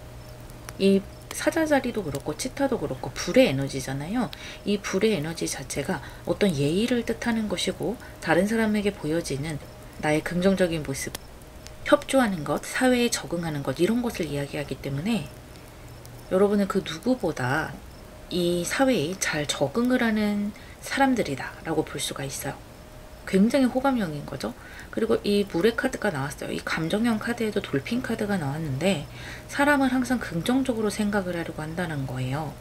이 사자자리도 그렇고 치타도 그렇고 불의 에너지잖아요. 이 불의 에너지 자체가 어떤 예의를 뜻하는 것이고 다른 사람에게 보여지는 나의 긍정적인 모습, 협조하는 것, 사회에 적응하는 것, 이런 것을 이야기하기 때문에 여러분은 그 누구보다 이 사회에 잘 적응을 하는 사람들이다 라고 볼 수가 있어요. 굉장히 호감형인 거죠. 그리고 이 물의 카드가 나왔어요. 이 감정형 카드에도 돌핀 카드가 나왔는데 사람을 항상 긍정적으로 생각을 하려고 한다는 거예요.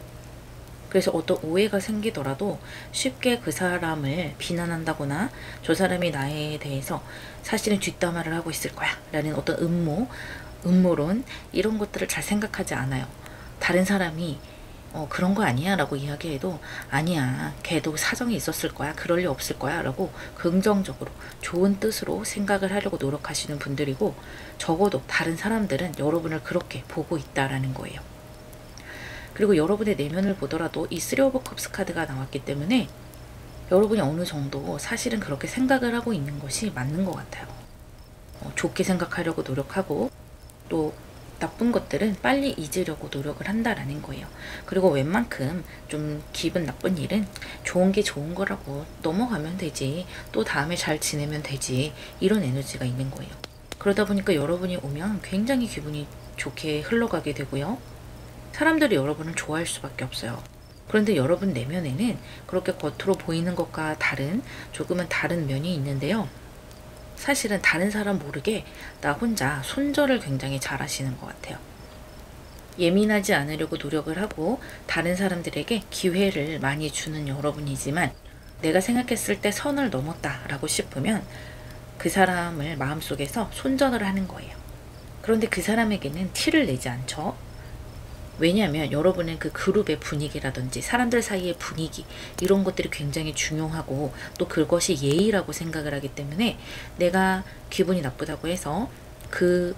그래서 어떤 오해가 생기더라도 쉽게 그 사람을 비난한다거나 저 사람이 나에 대해서 사실은 뒷담화를 하고 있을 거야 라는 어떤 음모론 이런 것들을 잘 생각하지 않아요. 다른 사람이 그런 거 아니야 라고 이야기해도 아니야, 걔도 사정이 있었을 거야, 그럴 리 없을 거야 라고 긍정적으로 좋은 뜻으로 생각을 하려고 노력하시는 분들이고 적어도 다른 사람들은 여러분을 그렇게 보고 있다라는 거예요. 그리고 여러분의 내면을 보더라도 이 쓰리 오브 컵스 카드가 나왔기 때문에 여러분이 어느 정도 사실은 그렇게 생각을 하고 있는 것이 맞는 것 같아요. 좋게 생각하려고 노력하고 또 나쁜 것들은 빨리 잊으려고 노력을 한다라는 거예요. 그리고 웬만큼 좀 기분 나쁜 일은 좋은 게 좋은 거라고 넘어가면 되지, 또 다음에 잘 지내면 되지, 이런 에너지가 있는 거예요. 그러다 보니까 여러분이 오면 굉장히 기분이 좋게 흘러가게 되고요. 사람들이 여러분을 좋아할 수밖에 없어요. 그런데 여러분 내면에는 그렇게 겉으로 보이는 것과 다른 조금은 다른 면이 있는데요. 사실은 다른 사람 모르게 나 혼자 손절을 굉장히 잘 하시는 것 같아요. 예민하지 않으려고 노력을 하고 다른 사람들에게 기회를 많이 주는 여러분이지만, 내가 생각했을 때 선을 넘었다라고 싶으면 그 사람을 마음속에서 손절을 하는 거예요. 그런데 그 사람에게는 티를 내지 않죠. 왜냐하면 여러분은 그 그룹의 분위기라든지 사람들 사이의 분위기, 이런 것들이 굉장히 중요하고 또 그것이 예의라고 생각을 하기 때문에 내가 기분이 나쁘다고 해서 그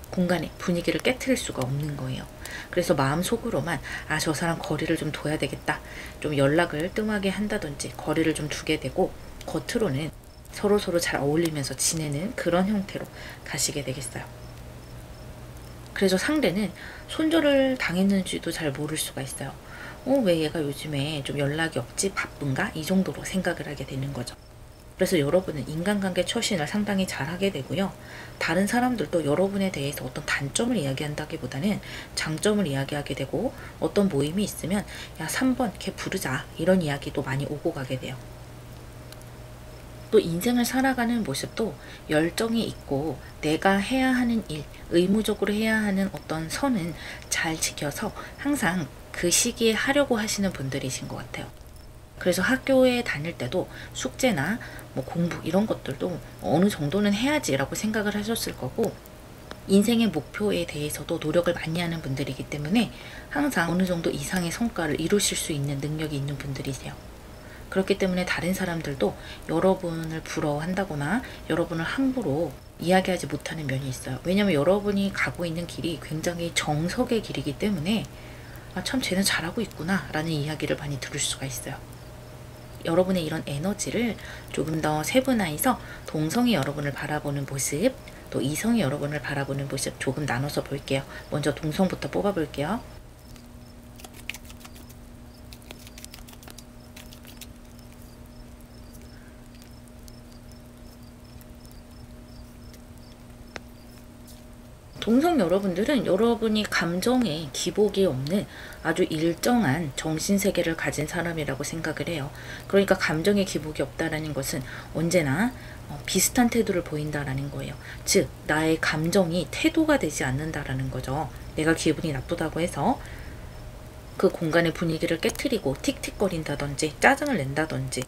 공간의 분위기를 깨트릴 수가 없는 거예요. 그래서 마음속으로만 저 사람 거리를 좀 둬야 되겠다, 좀 연락을 뜸하게 한다든지 거리를 좀 두게 되고, 겉으로는 서로 잘 어울리면서 지내는 그런 형태로 가시게 되겠어요. 그래서 상대는 손절을 당했는지도 잘 모를 수가 있어요. 왜 얘가 요즘에 좀 연락이 없지? 바쁜가? 이 정도로 생각을 하게 되는 거죠. 그래서 여러분은 인간관계 처신을 상당히 잘하게 되고요. 다른 사람들도 여러분에 대해서 어떤 단점을 이야기한다기보다는 장점을 이야기하게 되고, 어떤 모임이 있으면 야 3번 걔 부르자, 이런 이야기도 많이 오고 가게 돼요. 또 인생을 살아가는 모습도 열정이 있고 내가 해야 하는 일, 의무적으로 해야 하는 어떤 선은 잘 지켜서 항상 그 시기에 하려고 하시는 분들이신 것 같아요. 그래서 학교에 다닐 때도 숙제나 뭐 공부 이런 것들도 어느 정도는 해야지라고 생각을 하셨을 거고, 인생의 목표에 대해서도 노력을 많이 하는 분들이기 때문에 항상 어느 정도 이상의 성과를 이루실 수 있는 능력이 있는 분들이세요. 그렇기 때문에 다른 사람들도 여러분을 부러워한다거나 여러분을 함부로 이야기하지 못하는 면이 있어요. 왜냐하면 여러분이 가고 있는 길이 굉장히 정석의 길이기 때문에 참 쟤는 잘하고 있구나 라는 이야기를 많이 들을 수가 있어요. 여러분의 이런 에너지를 조금 더 세분화해서 동성이 여러분을 바라보는 모습, 또 이성이 여러분을 바라보는 모습 조금 나눠서 볼게요. 먼저 동성부터 뽑아볼게요. 동성 여러분들은 여러분이 감정에 기복이 없는 아주 일정한 정신세계를 가진 사람이라고 생각을 해요. 그러니까 감정에 기복이 없다라는 것은 언제나 비슷한 태도를 보인다라는 거예요. 즉 나의 감정이 태도가 되지 않는다라는 거죠. 내가 기분이 나쁘다고 해서 그 공간의 분위기를 깨트리고 틱틱거린다든지 짜증을 낸다든지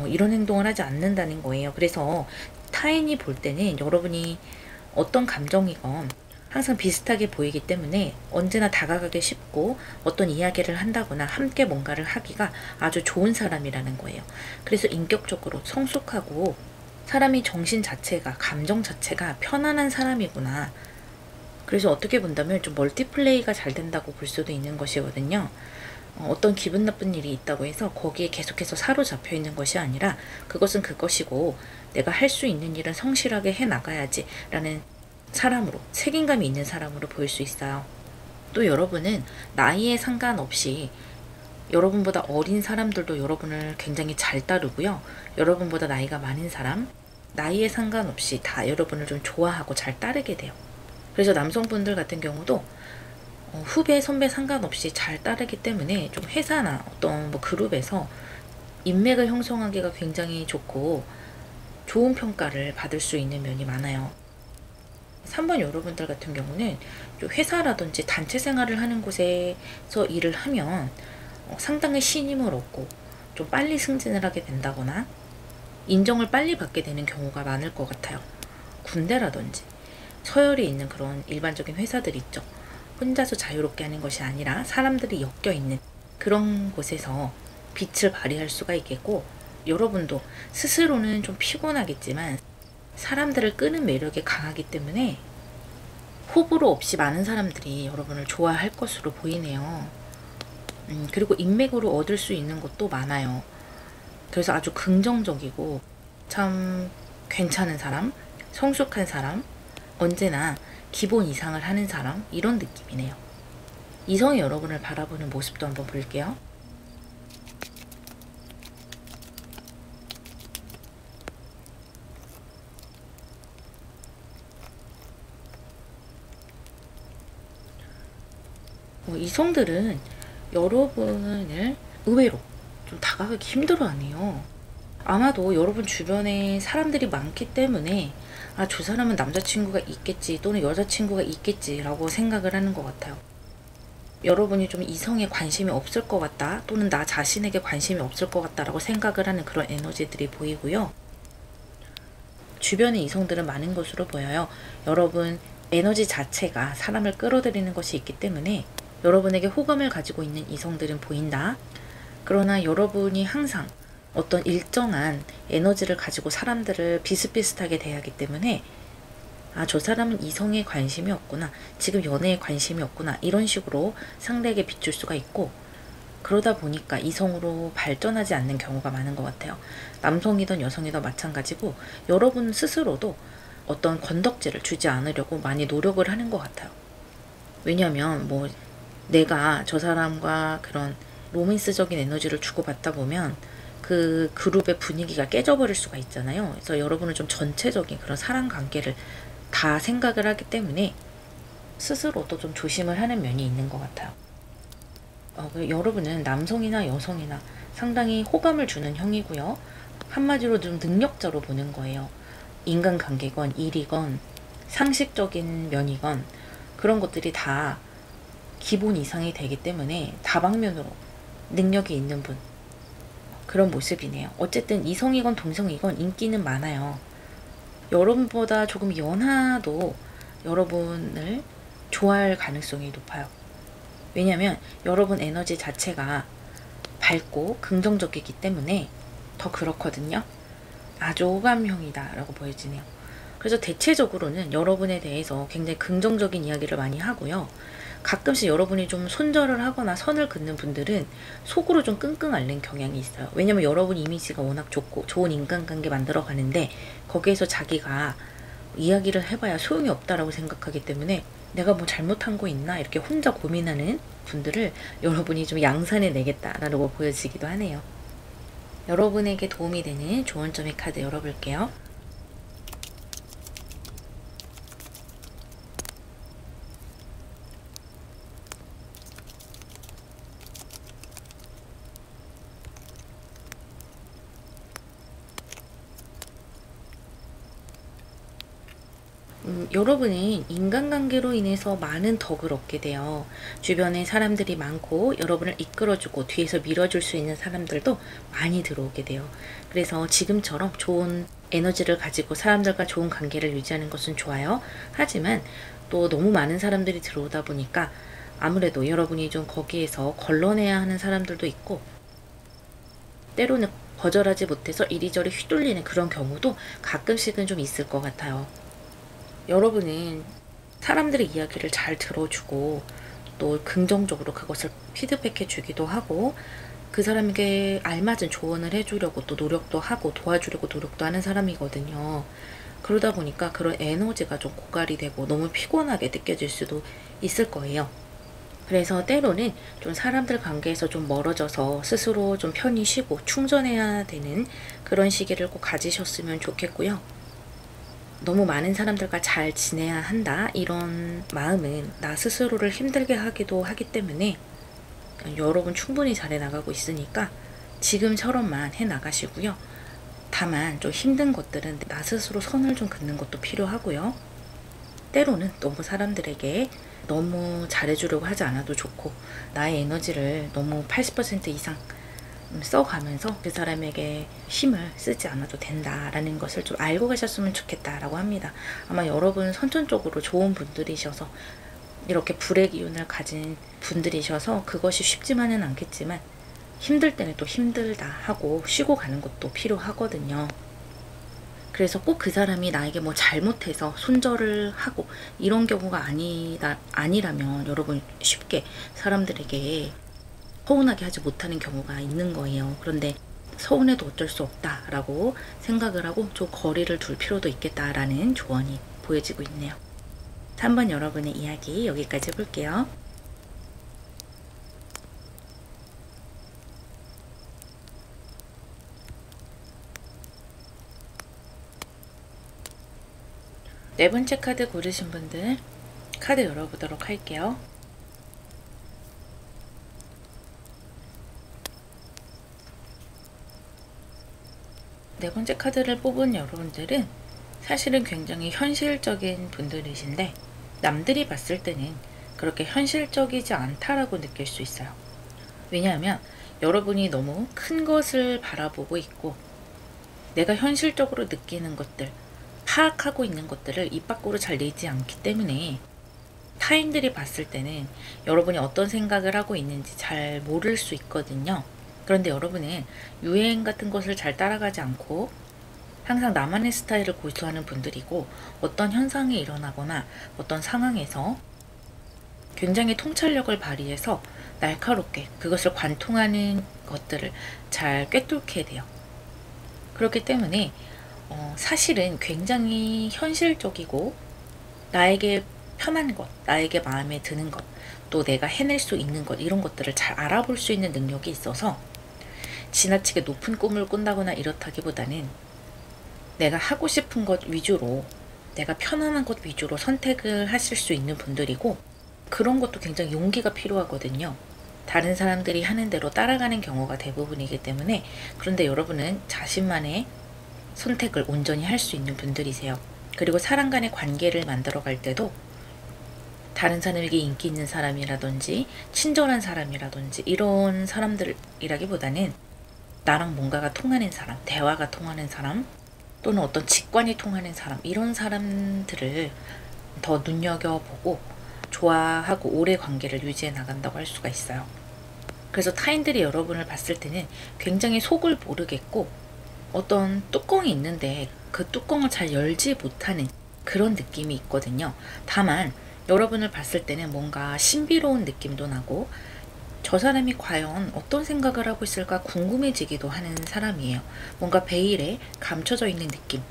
이런 행동을 하지 않는다는 거예요. 그래서 타인이 볼 때는 여러분이 어떤 감정이건 항상 비슷하게 보이기 때문에 언제나 다가가기 쉽고 어떤 이야기를 한다거나 함께 뭔가를 하기가 아주 좋은 사람이라는 거예요. 그래서 인격적으로 성숙하고 사람이 정신 자체가, 감정 자체가 편안한 사람이구나. 그래서 어떻게 본다면 좀 멀티플레이가 잘 된다고 볼 수도 있는 것이거든요. 어떤 기분 나쁜 일이 있다고 해서 거기에 계속해서 사로잡혀 있는 것이 아니라 그것은 그것이고 내가 할 수 있는 일은 성실하게 해나가야지 라는 사람으로, 책임감이 있는 사람으로 보일 수 있어요. 또 여러분은 나이에 상관없이 여러분보다 어린 사람들도 여러분을 굉장히 잘 따르고요. 여러분보다 나이가 많은 사람, 나이에 상관없이 다 여러분을 좀 좋아하고 잘 따르게 돼요. 그래서 남성분들 같은 경우도 후배, 선배 상관없이 잘 따르기 때문에 좀 회사나 어떤 뭐 그룹에서 인맥을 형성하기가 굉장히 좋고 좋은 평가를 받을 수 있는 면이 많아요. 3번 여러분들 같은 경우는 좀 회사라든지 단체 생활을 하는 곳에서 일을 하면 상당히 신임을 얻고 좀 빨리 승진을 하게 된다거나 인정을 빨리 받게 되는 경우가 많을 것 같아요. 군대라든지 서열이 있는 그런 일반적인 회사들 있죠. 혼자서 자유롭게 하는 것이 아니라 사람들이 엮여 있는 그런 곳에서 빛을 발휘할 수가 있겠고, 여러분도 스스로는 좀 피곤하겠지만 사람들을 끄는 매력이 강하기 때문에 호불호 없이 많은 사람들이 여러분을 좋아할 것으로 보이네요. 그리고 인맥으로 얻을 수 있는 것도 많아요. 그래서 아주 긍정적이고 참 괜찮은 사람, 성숙한 사람, 언제나 기본 이상을 하는 사람, 이런 느낌이네요. 이성이 여러분을 바라보는 모습도 한번 볼게요. 이성들은 여러분을 의외로 좀 다가가기 힘들어하네요. 아마도 여러분 주변에 사람들이 많기 때문에 저 사람은 남자친구가 있겠지 또는 여자친구가 있겠지 라고 생각을 하는 것 같아요. 여러분이 좀 이성에 관심이 없을 것 같다, 또는 나 자신에게 관심이 없을 것 같다라고 생각을 하는 그런 에너지들이 보이고요. 주변의 이성들은 많은 것으로 보여요. 여러분 에너지 자체가 사람을 끌어들이는 것이 있기 때문에 여러분에게 호감을 가지고 있는 이성들은 보인다. 그러나 여러분이 항상 어떤 일정한 에너지를 가지고 사람들을 비슷비슷하게 대하기 때문에 아, 저 사람은 이성에 관심이 없구나, 지금 연애에 관심이 없구나, 이런 식으로 상대에게 비출 수가 있고, 그러다 보니까 이성으로 발전하지 않는 경우가 많은 것 같아요. 남성이든 여성이든 마찬가지고 여러분 스스로도 어떤 건덕지를 주지 않으려고 많이 노력을 하는 것 같아요. 왜냐면 뭐 내가 저 사람과 그런 로맨스적인 에너지를 주고받다 보면 그 그룹의 분위기가 깨져버릴 수가 있잖아요. 그래서 여러분은 좀 전체적인 그런 사람 관계를 다 생각을 하기 때문에 스스로도 좀 조심을 하는 면이 있는 것 같아요. 여러분은 남성이나 여성이나 상당히 호감을 주는 형이고요. 한마디로 좀 능력자로 보는 거예요. 인간관계건 일이건 상식적인 면이건 그런 것들이 다 기본 이상이 되기 때문에 다방면으로 능력이 있는 분, 그런 모습이네요. 어쨌든 이성이건 동성이건 인기는 많아요. 여러분보다 조금 연하도 여러분을 좋아할 가능성이 높아요. 왜냐면 여러분 에너지 자체가 밝고 긍정적이기 때문에 더 그렇거든요. 아주 호감형이다 라고 보여지네요. 그래서 대체적으로는 여러분에 대해서 굉장히 긍정적인 이야기를 많이 하고요. 가끔씩 여러분이 좀 손절을 하거나 선을 긋는 분들은 속으로 좀 끙끙 앓는 경향이 있어요. 왜냐면 여러분 이미지가 워낙 좋고 좋은 인간관계 만들어 가는데 거기에서 자기가 이야기를 해봐야 소용이 없다라고 생각하기 때문에 내가 뭐 잘못한 거 있나 이렇게 혼자 고민하는 분들을 여러분이 좀 양산해 내겠다라고 보여지기도 하네요. 여러분에게 도움이 되는 조언점의 카드 열어볼게요. 여러분은 인간관계로 인해서 많은 덕을 얻게 돼요. 주변에 사람들이 많고 여러분을 이끌어주고 뒤에서 밀어줄 수 있는 사람들도 많이 들어오게 돼요. 그래서 지금처럼 좋은 에너지를 가지고 사람들과 좋은 관계를 유지하는 것은 좋아요. 하지만 또 너무 많은 사람들이 들어오다 보니까 아무래도 여러분이 좀 거기에서 걸러내야 하는 사람들도 있고, 때로는 거절하지 못해서 이리저리 휘둘리는 그런 경우도 가끔씩은 좀 있을 것 같아요. 여러분은 사람들의 이야기를 잘 들어주고 또 긍정적으로 그것을 피드백해 주기도 하고 그 사람에게 알맞은 조언을 해주려고 또 노력도 하고 도와주려고 노력도 하는 사람이거든요. 그러다 보니까 그런 에너지가 좀 고갈이 되고 너무 피곤하게 느껴질 수도 있을 거예요. 그래서 때로는 좀 사람들 관계에서 좀 멀어져서 스스로 좀 편히 쉬고 충전해야 되는 그런 시기를 꼭 가지셨으면 좋겠고요. 너무 많은 사람들과 잘 지내야 한다 이런 마음은 나 스스로를 힘들게 하기도 하기 때문에 여러분 충분히 잘해 나가고 있으니까 지금처럼만 해 나가시고요. 다만 좀 힘든 것들은 나 스스로 선을 좀 긋는 것도 필요하고요. 때로는 너무 사람들에게 너무 잘해주려고 하지 않아도 좋고 나의 에너지를 너무 80% 이상 써가면서 그 사람에게 힘을 쓰지 않아도 된다라는 것을 좀 알고 가셨으면 좋겠다라고 합니다. 아마 여러분 선천적으로 좋은 분들이셔서 이렇게 불의 기운을 가진 분들이셔서 그것이 쉽지만은 않겠지만 힘들 때는 또 힘들다 하고 쉬고 가는 것도 필요하거든요. 그래서 꼭 그 사람이 나에게 뭐 잘못해서 손절을 하고 이런 경우가 아니라면 여러분 쉽게 사람들에게 서운하게 하지 못하는 경우가 있는 거예요. 그런데 서운해도 어쩔 수 없다라고 생각을 하고 좀 거리를 둘 필요도 있겠다라는 조언이 보여지고 있네요. 3번 여러분의 이야기 여기까지 해볼게요. 네 번째 카드 고르신 분들 카드 열어보도록 할게요. 네 번째 카드를 뽑은 여러분들은 사실은 굉장히 현실적인 분들이신데 남들이 봤을 때는 그렇게 현실적이지 않다라고 느낄 수 있어요. 왜냐하면 여러분이 너무 큰 것을 바라보고 있고 내가 현실적으로 느끼는 것들, 파악하고 있는 것들을 입 밖으로 잘 내지 않기 때문에 타인들이 봤을 때는 여러분이 어떤 생각을 하고 있는지 잘 모를 수 있거든요. 그런데 여러분은 유행 같은 것을 잘 따라가지 않고 항상 나만의 스타일을 고수하는 분들이고 어떤 현상이 일어나거나 어떤 상황에서 굉장히 통찰력을 발휘해서 날카롭게 그것을 관통하는 것들을 잘 꿰뚫게 돼요. 그렇기 때문에 사실은 굉장히 현실적이고 나에게 편한 것, 나에게 마음에 드는 것, 또 내가 해낼 수 있는 것, 이런 것들을 잘 알아볼 수 있는 능력이 있어서 지나치게 높은 꿈을 꾼다거나 이렇다기보다는 내가 하고 싶은 것 위주로, 내가 편안한 것 위주로 선택을 하실 수 있는 분들이고, 그런 것도 굉장히 용기가 필요하거든요. 다른 사람들이 하는 대로 따라가는 경우가 대부분이기 때문에. 그런데 여러분은 자신만의 선택을 온전히 할 수 있는 분들이세요. 그리고 사람 간의 관계를 만들어 갈 때도 다른 사람에게 인기 있는 사람이라든지 친절한 사람이라든지 이런 사람들이라기보다는 나랑 뭔가가 통하는 사람, 대화가 통하는 사람, 또는 어떤 직관이 통하는 사람, 이런 사람들을 더 눈여겨보고 좋아하고 오래 관계를 유지해 나간다고 할 수가 있어요. 그래서 타인들이 여러분을 봤을 때는 굉장히 속을 모르겠고 어떤 뚜껑이 있는데 그 뚜껑을 잘 열지 못하는 그런 느낌이 있거든요. 다만 여러분을 봤을 때는 뭔가 신비로운 느낌도 나고 저 사람이 과연 어떤 생각을 하고 있을까 궁금해지기도 하는 사람이에요. 뭔가 베일에 감춰져 있는 느낌.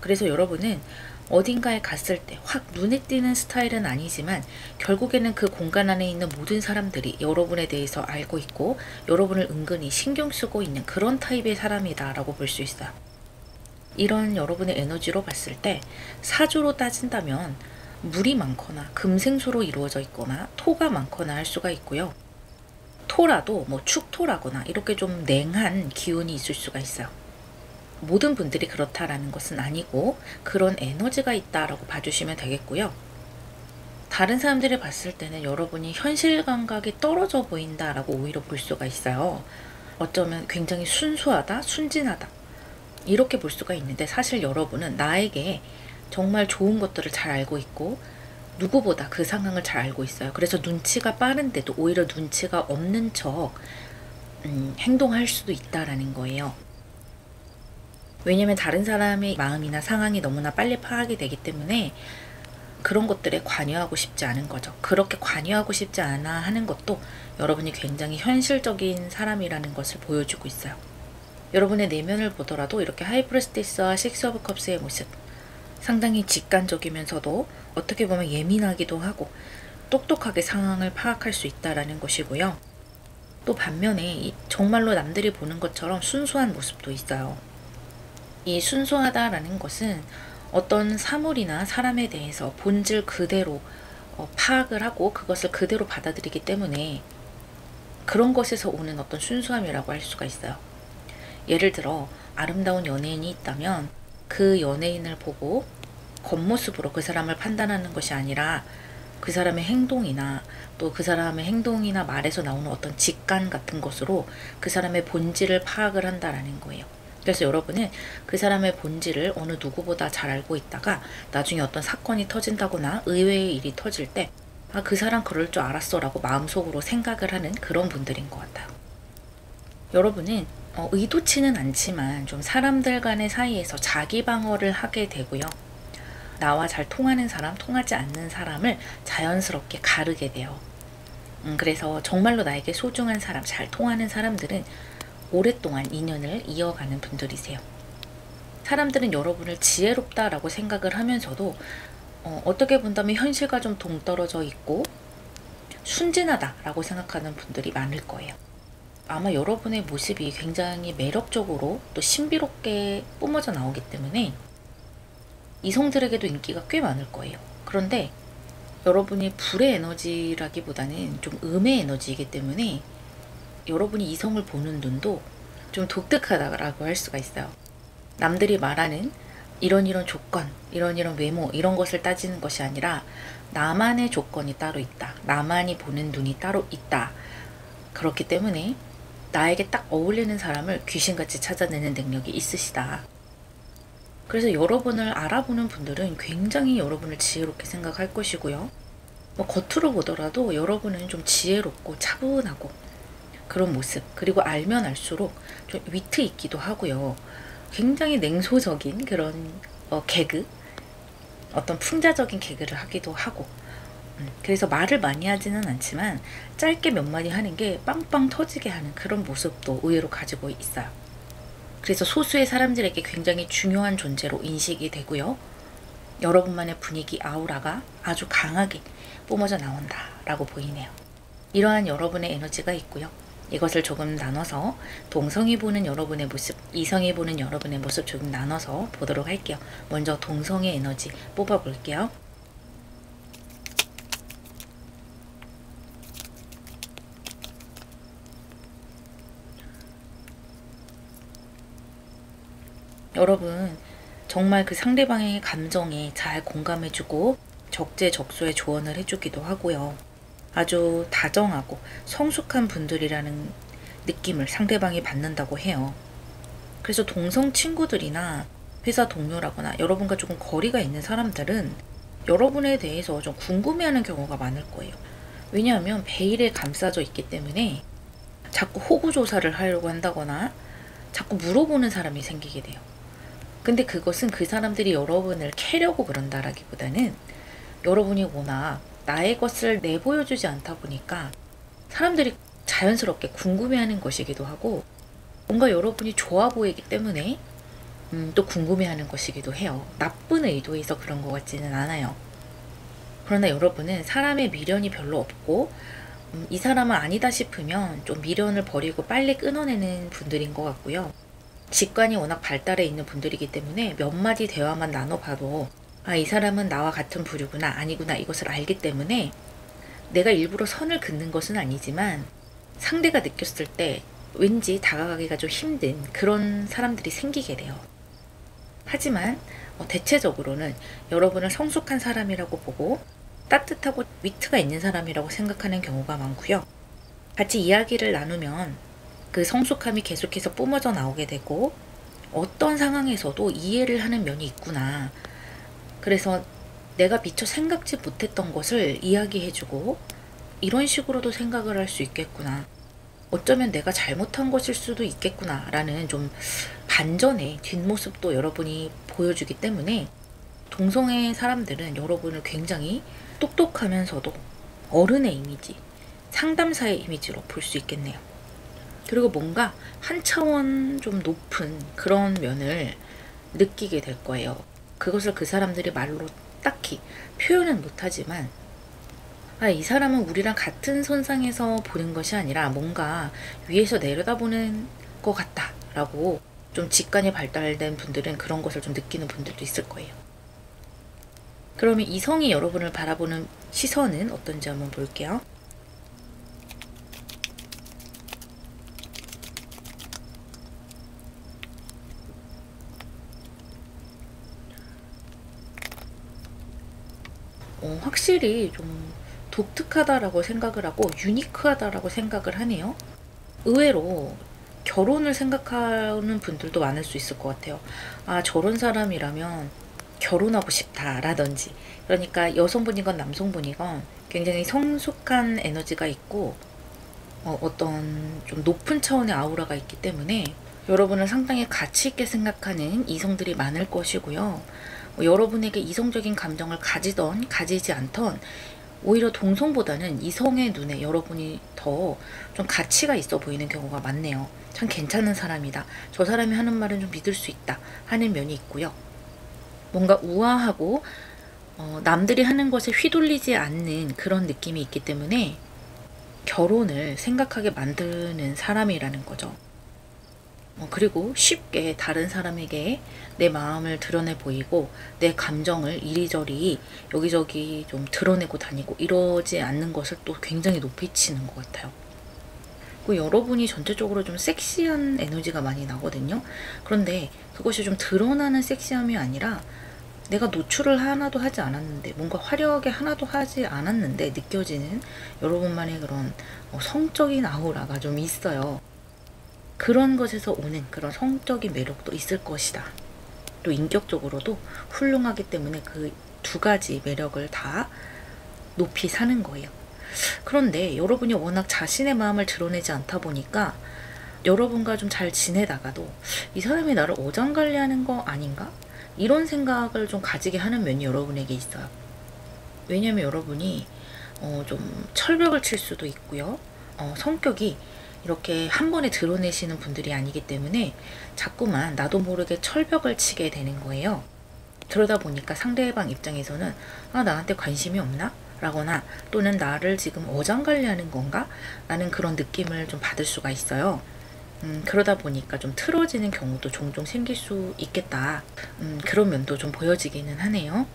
그래서 여러분은 어딘가에 갔을 때 확 눈에 띄는 스타일은 아니지만 결국에는 그 공간 안에 있는 모든 사람들이 여러분에 대해서 알고 있고 여러분을 은근히 신경 쓰고 있는 그런 타입의 사람이다 라고 볼 수 있어요. 이런 여러분의 에너지로 봤을 때 사주로 따진다면 물이 많거나 금생소로 이루어져 있거나 토가 많거나 할 수가 있고요. 토라도 뭐 축토라거나 이렇게 좀 냉한 기운이 있을 수가 있어요. 모든 분들이 그렇다라는 것은 아니고 그런 에너지가 있다라고 봐주시면 되겠고요. 다른 사람들이 봤을 때는 여러분이 현실 감각이 떨어져 보인다라고 오히려 볼 수가 있어요. 어쩌면 굉장히 순수하다, 순진하다 이렇게 볼 수가 있는데 사실 여러분은 나에게 정말 좋은 것들을 잘 알고 있고 누구보다 그 상황을 잘 알고 있어요. 그래서 눈치가 빠른데도 오히려 눈치가 없는 척 행동할 수도 있다라는 거예요. 왜냐면 다른 사람의 마음이나 상황이 너무나 빨리 파악이 되기 때문에 그런 것들에 관여하고 싶지 않은 거죠. 그렇게 관여하고 싶지 않아 하는 것도 여러분이 굉장히 현실적인 사람이라는 것을 보여주고 있어요. 여러분의 내면을 보더라도 이렇게 하이프레스티스와 식스 오브 컵스의 모습 상당히 직관적이면서도 어떻게 보면 예민하기도 하고 똑똑하게 상황을 파악할 수 있다라는 것이고요. 또 반면에 정말로 남들이 보는 것처럼 순수한 모습도 있어요. 이 순수하다라는 것은 어떤 사물이나 사람에 대해서 본질 그대로 파악을 하고 그것을 그대로 받아들이기 때문에 그런 것에서 오는 어떤 순수함이라고 할 수가 있어요. 예를 들어 아름다운 연예인이 있다면 그 연예인을 보고 겉모습으로 그 사람을 판단하는 것이 아니라 그 사람의 행동이나 또 그 사람의 행동이나 말에서 나오는 어떤 직관 같은 것으로 그 사람의 본질을 파악을 한다라는 거예요. 그래서 여러분은 그 사람의 본질을 어느 누구보다 잘 알고 있다가 나중에 어떤 사건이 터진다거나 의외의 일이 터질 때 아, 그 사람 그럴 줄 알았어 라고 마음속으로 생각을 하는 그런 분들인 것 같아요. 여러분은 의도치는 않지만 좀 사람들 간의 사이에서 자기 방어를 하게 되고요. 나와 잘 통하는 사람, 통하지 않는 사람을 자연스럽게 가르게 돼요. 그래서 정말로 나에게 소중한 사람, 잘 통하는 사람들은 오랫동안 인연을 이어가는 분들이세요. 사람들은 여러분을 지혜롭다라고 생각을 하면서도 어떻게 본다면 현실과 좀 동떨어져 있고 순진하다라고 생각하는 분들이 많을 거예요. 아마 여러분의 모습이 굉장히 매력적으로 또 신비롭게 뿜어져 나오기 때문에 이성들에게도 인기가 꽤 많을 거예요. 그런데 여러분이 불의 에너지라기보다는 좀 음의 에너지이기 때문에 여러분이 이성을 보는 눈도 좀 독특하다고 할 수가 있어요. 남들이 말하는 이런 조건, 이런 외모, 이런 것을 따지는 것이 아니라 나만의 조건이 따로 있다. 나만이 보는 눈이 따로 있다. 그렇기 때문에 나에게 딱 어울리는 사람을 귀신같이 찾아내는 능력이 있으시다. 그래서 여러분을 알아보는 분들은 굉장히 여러분을 지혜롭게 생각할 것이고요. 뭐 겉으로 보더라도 여러분은 좀 지혜롭고 차분하고 그런 모습, 그리고 알면 알수록 좀 위트 있기도 하고요. 굉장히 냉소적인 그런 개그, 어떤 풍자적인 개그를 하기도 하고, 그래서 말을 많이 하지는 않지만 짧게 몇 마디 하는 게 빵빵 터지게 하는 그런 모습도 의외로 가지고 있어요. 그래서 소수의 사람들에게 굉장히 중요한 존재로 인식이 되고요. 여러분만의 분위기, 아우라가 아주 강하게 뿜어져 나온다라고 보이네요. 이러한 여러분의 에너지가 있고요. 이것을 조금 나눠서 동성이 보는 여러분의 모습, 이성이 보는 여러분의 모습 조금 나눠서 보도록 할게요. 먼저 동성의 에너지 뽑아볼게요. 여러분 정말 그 상대방의 감정에 잘 공감해주고 적재적소에 조언을 해주기도 하고요. 아주 다정하고 성숙한 분들이라는 느낌을 상대방이 받는다고 해요. 그래서 동성 친구들이나 회사 동료라거나 여러분과 조금 거리가 있는 사람들은 여러분에 대해서 좀 궁금해하는 경우가 많을 거예요. 왜냐하면 베일에 감싸져 있기 때문에 자꾸 호구조사를 하려고 한다거나 자꾸 물어보는 사람이 생기게 돼요. 근데 그것은 그 사람들이 여러분을 캐려고 그런다라기보다는 여러분이 워낙 나의 것을 내보여주지 않다 보니까 사람들이 자연스럽게 궁금해하는 것이기도 하고, 뭔가 여러분이 좋아 보이기 때문에 또 궁금해하는 것이기도 해요. 나쁜 의도에서 그런 것 같지는 않아요. 그러나 여러분은 사람의 미련이 별로 없고 이 사람은 아니다 싶으면 좀 미련을 버리고 빨리 끊어내는 분들인 것 같고요. 직관이 워낙 발달해 있는 분들이기 때문에 몇 마디 대화만 나눠봐도 이 사람은 나와 같은 부류구나, 아니구나, 이것을 알기 때문에 내가 일부러 선을 긋는 것은 아니지만 상대가 느꼈을 때 왠지 다가가기가 좀 힘든 그런 사람들이 생기게 돼요. 하지만 대체적으로는 여러분을 성숙한 사람이라고 보고 따뜻하고 위트가 있는 사람이라고 생각하는 경우가 많고요. 같이 이야기를 나누면 그 성숙함이 계속해서 뿜어져 나오게 되고 어떤 상황에서도 이해를 하는 면이 있구나. 그래서 내가 미처 생각지 못했던 것을 이야기해주고 이런 식으로도 생각을 할 수 있겠구나. 어쩌면 내가 잘못한 것일 수도 있겠구나 라는 좀 반전의 뒷모습도 여러분이 보여주기 때문에 동성애 사람들은 여러분을 굉장히 똑똑하면서도 어른의 이미지, 상담사의 이미지로 볼 수 있겠네요. 그리고 뭔가 한 차원 좀 높은 그런 면을 느끼게 될 거예요. 그것을 그 사람들이 말로 딱히 표현은 못하지만 이 사람은 우리랑 같은 선상에서 보는 것이 아니라 뭔가 위에서 내려다보는 것 같다 라고 좀 직관이 발달된 분들은 그런 것을 좀 느끼는 분들도 있을 거예요. 그러면 이성이 여러분을 바라보는 시선은 어떤지 한번 볼게요. 확실히 좀 독특하다라고 생각을 하고 유니크하다라고 생각을 하네요. 의외로 결혼을 생각하는 분들도 많을 수 있을 것 같아요. 저런 사람이라면 결혼하고 싶다라든지, 그러니까 여성분이건 남성분이건 굉장히 성숙한 에너지가 있고 어떤 좀 높은 차원의 아우라가 있기 때문에 여러분을 상당히 가치 있게 생각하는 이성들이 많을 것이고요. 여러분에게 이성적인 감정을 가지던 가지지 않던 오히려 동성보다는 이성의 눈에 여러분이 더 좀 가치가 있어 보이는 경우가 많네요. 참 괜찮은 사람이다, 저 사람이 하는 말은 좀 믿을 수 있다 하는 면이 있고요. 뭔가 우아하고 남들이 하는 것에 휘둘리지 않는 그런 느낌이 있기 때문에 결혼을 생각하게 만드는 사람이라는 거죠. 그리고 쉽게 다른 사람에게 내 마음을 드러내 보이고 내 감정을 이리저리 여기저기 좀 드러내고 다니고 이러지 않는 것을 또 굉장히 높이 치는 것 같아요. 그 여러분이 전체적으로 좀 섹시한 에너지가 많이 나거든요. 그런데 그것이 좀 드러나는 섹시함이 아니라 내가 노출을 하나도 하지 않았는데, 뭔가 화려하게 하나도 하지 않았는데 느껴지는 여러분만의 그런 성적인 아우라가 좀 있어요. 그런 것에서 오는 그런 성적인 매력도 있을 것이다. 또 인격적으로도 훌륭하기 때문에 그 두 가지 매력을 다 높이 사는 거예요. 그런데 여러분이 워낙 자신의 마음을 드러내지 않다 보니까 여러분과 좀 잘 지내다가도 이 사람이 나를 어장관리하는 거 아닌가? 이런 생각을 좀 가지게 하는 면이 여러분에게 있어요. 왜냐면 여러분이 좀 철벽을 칠 수도 있고요. 성격이 이렇게 한 번에 드러내시는 분들이 아니기 때문에 자꾸만 나도 모르게 철벽을 치게 되는 거예요. 그러다 보니까 상대방 입장에서는 나한테 관심이 없나? 라거나 또는 나를 지금 어장관리하는 건가? 라는 그런 느낌을 좀 받을 수가 있어요. 그러다 보니까 좀 틀어지는 경우도 종종 생길 수 있겠다. 그런 면도 좀 보여지기는 하네요.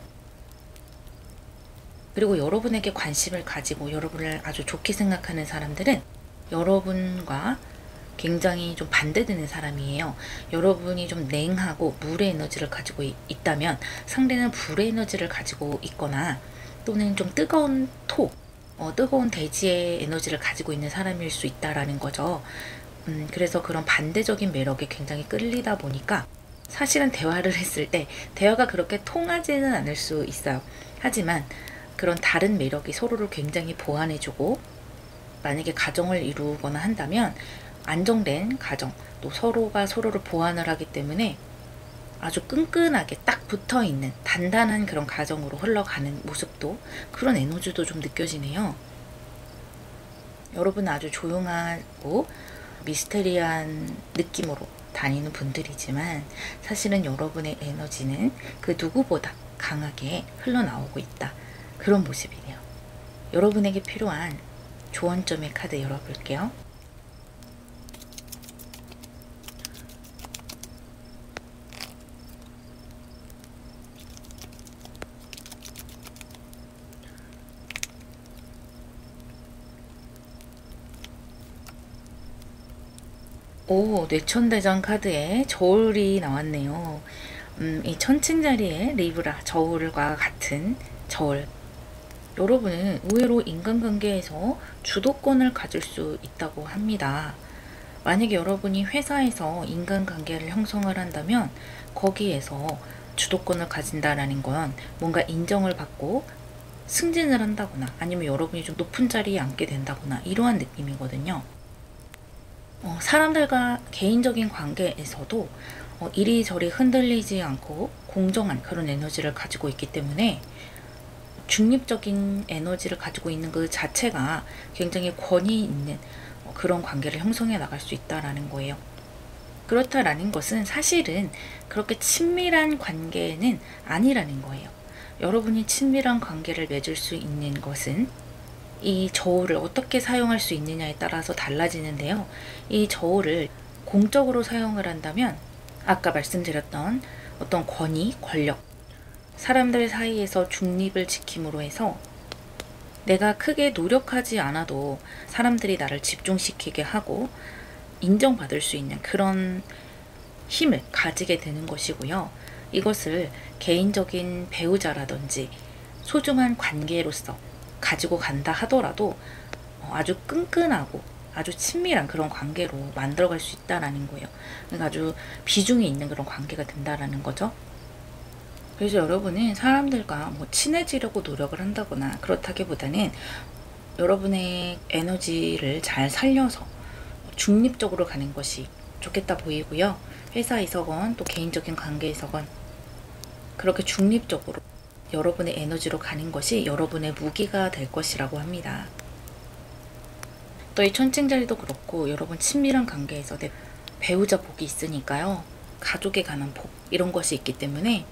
그리고 여러분에게 관심을 가지고 여러분을 아주 좋게 생각하는 사람들은 여러분과 굉장히 좀 반대되는 사람이에요. 여러분이 좀 냉하고 물의 에너지를 가지고 있다면 상대는 불의 에너지를 가지고 있거나 또는 좀 뜨거운 뜨거운 대지의 에너지를 가지고 있는 사람일 수 있다라는 거죠. 그래서 그런 반대적인 매력에 굉장히 끌리다 보니까 사실은 대화를 했을 때 대화가 그렇게 통하지는 않을 수 있어요. 하지만 그런 다른 매력이 서로를 굉장히 보완해주고, 만약에 가정을 이루거나 한다면 안정된 가정, 또 서로가 서로를 보완을 하기 때문에 아주 끈끈하게 딱 붙어있는 단단한 그런 가정으로 흘러가는 모습도, 그런 에너지도 좀 느껴지네요. 여러분은 아주 조용하고 미스테리한 느낌으로 다니는 분들이지만 사실은 여러분의 에너지는 그 누구보다 강하게 흘러나오고 있다. 그런 모습이네요. 여러분에게 필요한 조언점의 카드 열어볼게요. 오, 뇌천대장 카드에 저울이 나왔네요. 이 천칭자리의 리브라 저울과 같은 저울. 여러분은 의외로 인간관계에서 주도권을 가질 수 있다고 합니다. 만약에 여러분이 회사에서 인간관계를 형성을 한다면 거기에서 주도권을 가진다라는 건 뭔가 인정을 받고 승진을 한다거나 아니면 여러분이 좀 높은 자리에 앉게 된다거나 이러한 느낌이거든요. 사람들과 개인적인 관계에서도 이리저리 흔들리지 않고 공정한 그런 에너지를 가지고 있기 때문에 중립적인 에너지를 가지고 있는 그 자체가 굉장히 권위 있는 그런 관계를 형성해 나갈 수 있다라는 거예요. 그렇다라는 것은 사실은 그렇게 친밀한 관계는 아니라는 거예요. 여러분이 친밀한 관계를 맺을 수 있는 것은 이 저울을 어떻게 사용할 수 있느냐에 따라서 달라지는데요. 이 저울을 공적으로 사용을 한다면 아까 말씀드렸던 어떤 권위, 권력, 사람들 사이에서 중립을 지킴으로 해서 내가 크게 노력하지 않아도 사람들이 나를 집중시키게 하고 인정받을 수 있는 그런 힘을 가지게 되는 것이고요. 이것을 개인적인 배우자라든지 소중한 관계로서 가지고 간다 하더라도 아주 끈끈하고 아주 친밀한 그런 관계로 만들어갈 수 있다라는 거예요. 그러니까 아주 비중이 있는 그런 관계가 된다라는 거죠. 그래서 여러분은 사람들과 친해지려고 노력을 한다거나 그렇다기보다는 여러분의 에너지를 잘 살려서 중립적으로 가는 것이 좋겠다 보이고요. 회사에서건 또 개인적인 관계에서건 그렇게 중립적으로 여러분의 에너지로 가는 것이 여러분의 무기가 될 것이라고 합니다. 또 이 천칭자리도 그렇고 여러분 친밀한 관계에서 내 배우자 복이 있으니까요. 가족에 관한 복 이런 것이 있기 때문에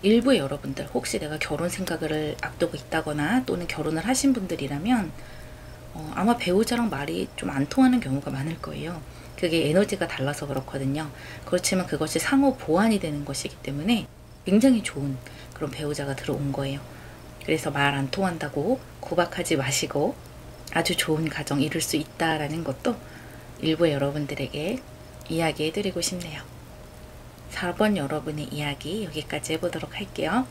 일부의 여러분들 혹시 내가 결혼 생각을 앞두고 있다거나 또는 결혼을 하신 분들이라면 아마 배우자랑 말이 좀 안 통하는 경우가 많을 거예요. 그게 에너지가 달라서 그렇거든요. 그렇지만 그것이 상호 보완이 되는 것이기 때문에 굉장히 좋은 그런 배우자가 들어온 거예요. 그래서 말 안 통한다고 구박하지 마시고 아주 좋은 가정 이룰 수 있다라는 것도 일부 여러분들에게 이야기해드리고 싶네요. 4번 여러분의 이야기 여기까지 해보도록 할게요.